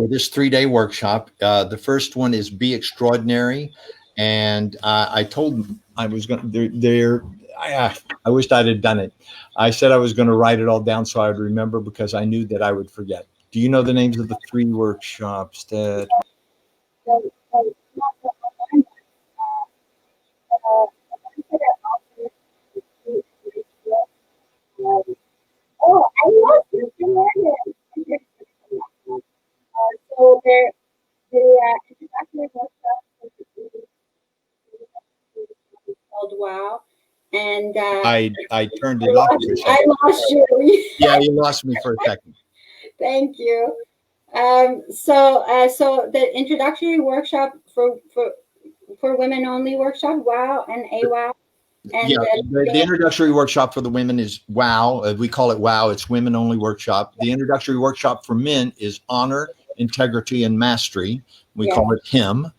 this 3-day workshop. The first one is Be Extraordinary. And I told them I was going to, I wished I'd have done it. I said I was going to write it all down so I would remember, because I knew that I would forget. Do you know the names of the 3 workshops that? Oh, I love you. So the introductory workshop is called WOW. And I turned it off. I lost you. Yeah, you lost me for a second. Thank you. So the introductory workshop for women only workshop, WOW and AWOW. And yeah, the introductory workshop for the women is WOW. We call it WOW. It's women only workshop. The introductory workshop for men is Honor, Integrity, and Mastery. We call it HIM.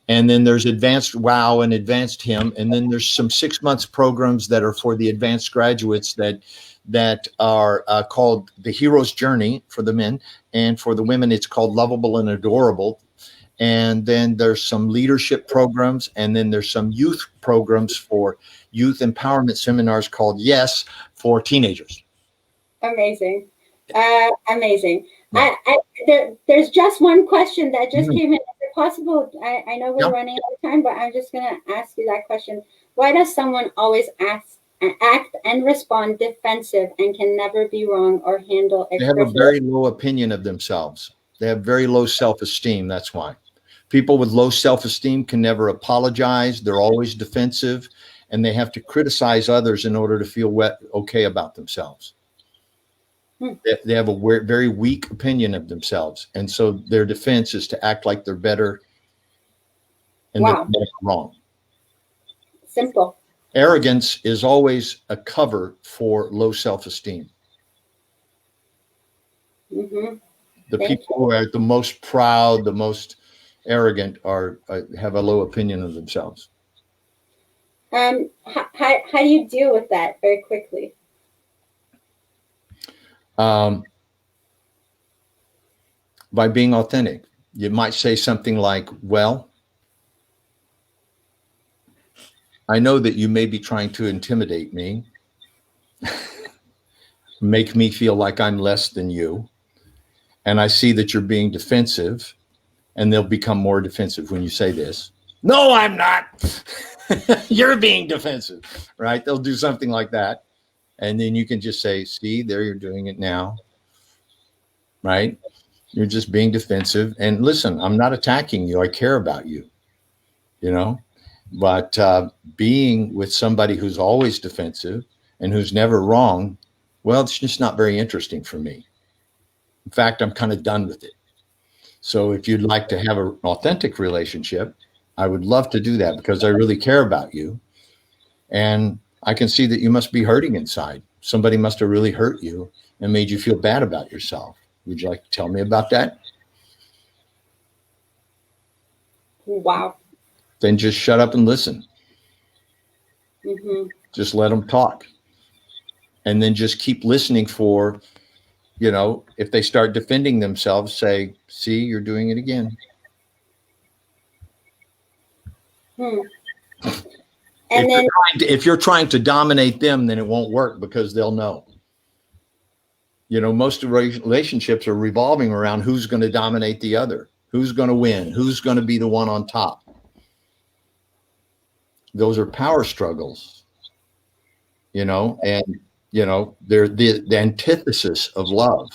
And then there's advanced WOW and advanced HIM. And then there's some 6 months programs that are for the advanced graduates that are called the Hero's Journey for the men. And for the women, it's called Lovable and Adorable. And then there's some leadership programs. And then there's some youth programs for youth empowerment seminars called Yes for teenagers. Amazing. Amazing. Yeah. There's just one question that just came in. Is it possible? I know we're running out of time, but I'm just going to ask you that question. Why does someone always act and respond defensive and can never be wrong or handle? They have a very low opinion of themselves. They have very low self-esteem. That's why. People with low self-esteem can never apologize. They're always defensive, and they have to criticize others in order to feel okay about themselves. They have a very weak opinion of themselves. And so their defense is to act like they're better and they're wrong. Simple. Arrogance is always a cover for low self-esteem. The people who are the most proud, the most arrogant have a low opinion of themselves. How do you deal with that very quickly? By being authentic. You might say something like, well, I know that you may be trying to intimidate me, make me feel like I'm less than you. And I see that you're being defensive, and they'll become more defensive when you say this. No, I'm not. You're being defensive, right? They'll do something like that. And then you can just say, see, there you're doing it now, right? You're just being defensive. And listen, I'm not attacking you. I care about you, you know, but being with somebody who's always defensive and who's never wrong, well, it's just not very interesting for me. In fact, I'm kind of done with it. So if you'd like to have an authentic relationship, I would love to do that because I really care about you. And I can see that you must be hurting inside. Somebody must have really hurt you and made you feel bad about yourself. Would you like to tell me about that? Wow. Then just shut up and listen. Mm-hmm. Just let them talk. And then just keep listening for, you know, if they start defending themselves, say, see, you're doing it again. And then if you're trying to dominate them, then it won't work because they'll know. You know, most of relationships are revolving around who's going to dominate the other, who's going to win, who's going to be the one on top. Those are power struggles, you know, and, you know, they're the antithesis of love.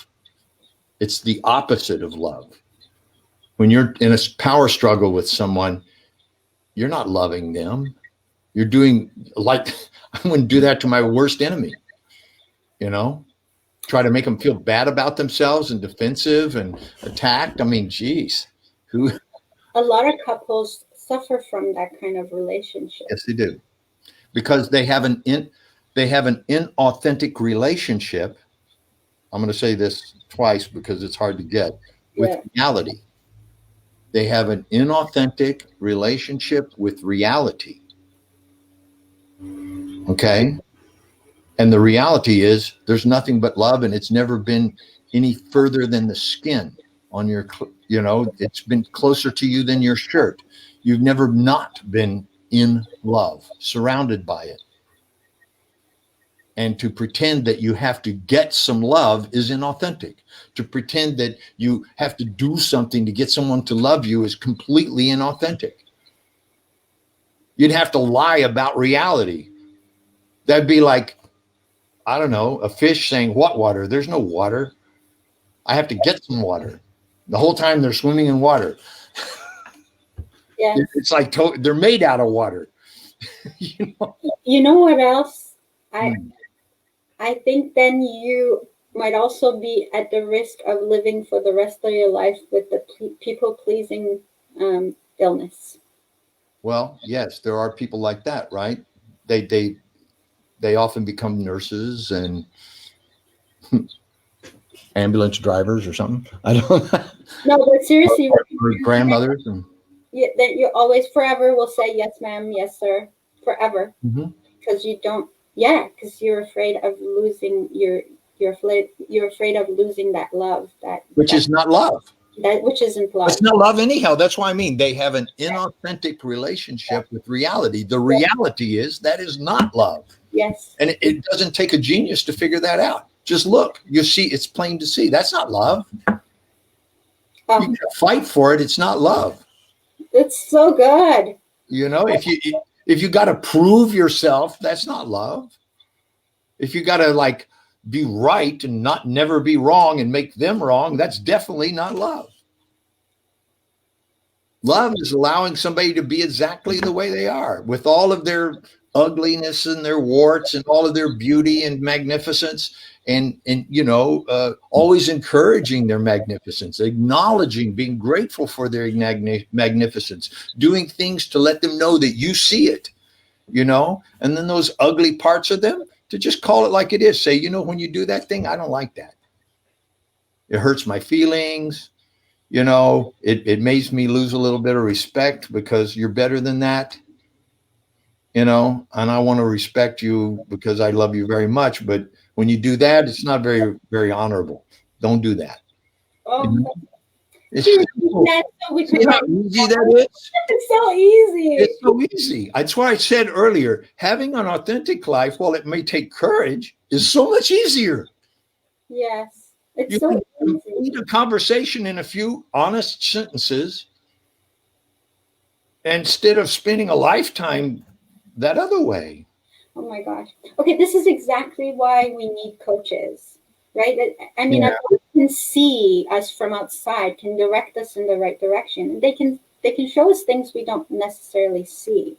It's the opposite of love. When you're in a power struggle with someone, you're not loving them. You're doing like, I wouldn't do that to my worst enemy, you know, try to make them feel bad about themselves and defensive and attacked. I mean, geez, a lot of couples suffer from that kind of relationship. Yes, they do, because they have an inauthentic relationship. I'm going to say this twice because it's hard to get with reality. They have an inauthentic relationship with reality. Okay. And the reality is there's nothing but love, and it's never been any further than the skin on your, you know, it's been closer to you than your shirt. You've never not been in love, surrounded by it. And to pretend that you have to get some love is inauthentic. To pretend that you have to do something to get someone to love you is completely inauthentic. You'd have to lie about reality. That'd be like, I don't know, a fish saying, what water? There's no water. I have to get some water. The whole time they're swimming in water. Yeah. It's like they're made out of water. You know what else? I think then you might also be at the risk of living for the rest of your life with the people-pleasing illness. Well, yes, there are people like that, right? They often become nurses and ambulance drivers or something. I don't know. No, but seriously, or grandmothers. And that you always forever will say yes, ma'am, yes, sir, forever, because you don't. Yeah, because you're afraid of losing you're afraid of losing that love is not love. Which isn't love. It's not love anyhow. That's why I mean they have an inauthentic relationship with reality. The reality is that is not love. Yes. And it doesn't take a genius to figure that out. Just look, you see, it's plain to see. That's not love. You can fight for it. It's not love. It's so good. You know, if you got to prove yourself, that's not love. If you got to like be right and never be wrong and make them wrong, that's definitely not love. Love is allowing somebody to be exactly the way they are with all of their ugliness and their warts and all of their beauty and magnificence, and you know, always encouraging their magnificence, acknowledging, being grateful for their magnificence, doing things to let them know that you see it, you know, and then those ugly parts of them, to just call it like it is. Say, you know, when you do that thing, I don't like that. It hurts my feelings. You know, it makes me lose a little bit of respect because you're better than that. You know, and I want to respect you because I love you very much. But when you do that, it's not very, very honorable. Don't do that. Oh, It's to simple. that so we See can how easy that is? it's so easy. It's so easy. That's why I said earlier, having an authentic life, while it may take courage, is so much easier. Yes. It's You so can easy. complete a conversation in a few honest sentences instead of spending a lifetime that other way. Oh my gosh. Okay, this is exactly why we need coaches, right? I mean, Yeah. a coach can see us from outside, can direct us in the right direction. They can show us things we don't necessarily see.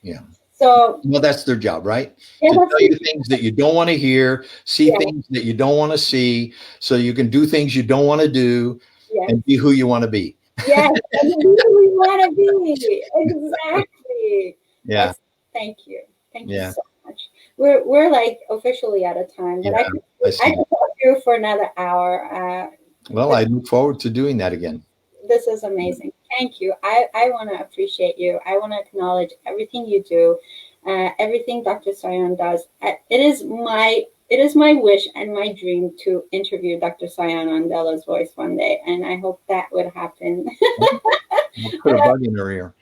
Yeah. So Well, that's their job, right? yeah, To that's tell you things that you don't want to hear, see yeah, things that you don't want to see, so you can do things you don't want to do yes, and be who you want to be. yes, and who we want to be. Exactly. Yeah. That's thank you. Thank you Yeah. so much. We're like officially out of time, but Yeah. I see. I could talk to you for another hour. Well, I look forward to doing that again. This is amazing. Thank you. I want to appreciate you. I want to acknowledge everything you do, everything Dr. Sion does. It is my wish and my dream to interview Dr. Sion on Della's Voice one day, and I hope that would happen. We'll put a bug in her ear.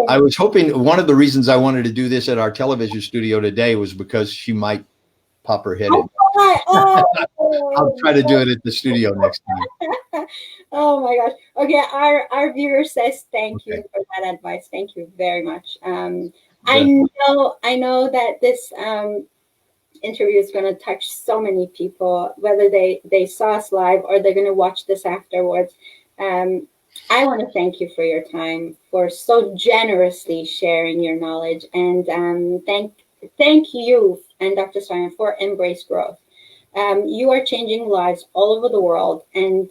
I was hoping one of the reasons I wanted to do this at our television studio today was because she might pop her head in. I'll try to do it at the studio next time. Oh my gosh. Okay, our viewer says thank you for that advice. Thank you very much. I know that this interview is going to touch so many people, whether they saw us live or they're going to watch this afterwards. I want to thank you for your time, for so generously sharing your knowledge, and thank you and Dr. Sion for Embrace Growth. You are changing lives all over the world and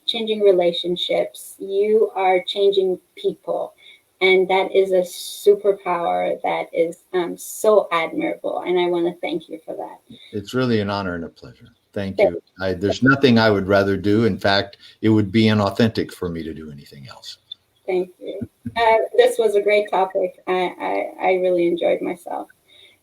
changing relationships. You are changing people. And that is a superpower that is so admirable. And I want to thank you for that. It's really an honor and a pleasure. Thank you. There's nothing I would rather do. In fact, it would be inauthentic for me to do anything else. Thank you. This was a great topic. I really enjoyed myself.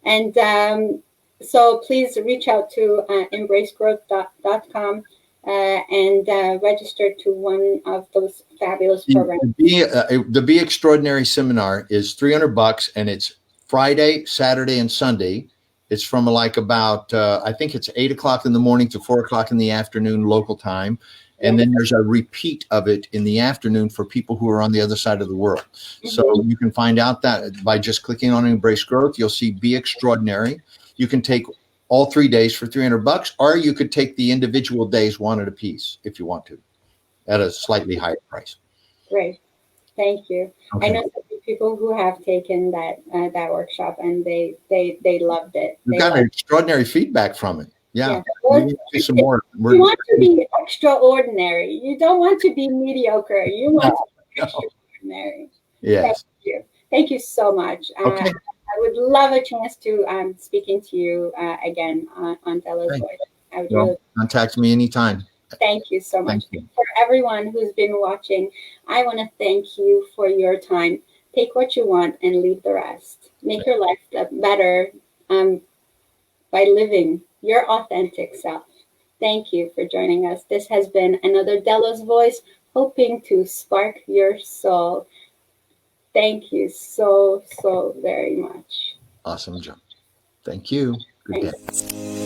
And so please reach out to embracegrowth.com and register to one of those fabulous programs. The Be Extraordinary seminar is $300, and it's Friday, Saturday, and Sunday. It's from like about, I think it's 8 o'clock in the morning to 4 o'clock in the afternoon local time. And then there's a repeat of it in the afternoon for people who are on the other side of the world. So you can find out that by just clicking on Embrace Growth. You'll see Be Extraordinary. You can take all 3 days for $300, or you could take the individual days one at a piece if you want to, at a slightly higher price. Great. Thank you. Okay. I know some people who have taken that workshop and they loved it. We've got extraordinary feedback from it. Yeah. Well, some more. You want to be extraordinary. You don't want to be mediocre. You want to be extraordinary. Yes. Thank you. Thank you so much. Okay. I would love a chance to speaking to you again on Della's Voice. I would really contact me anytime. Thank you so much. Thank you. For everyone who's been watching, I want to thank you for your time. Take what you want and leave the rest. Make your life better by living your authentic self. Thank you for joining us. This has been another Della's Voice, hoping to spark your soul. Thank you so very much. Awesome job. Thank you. Good day.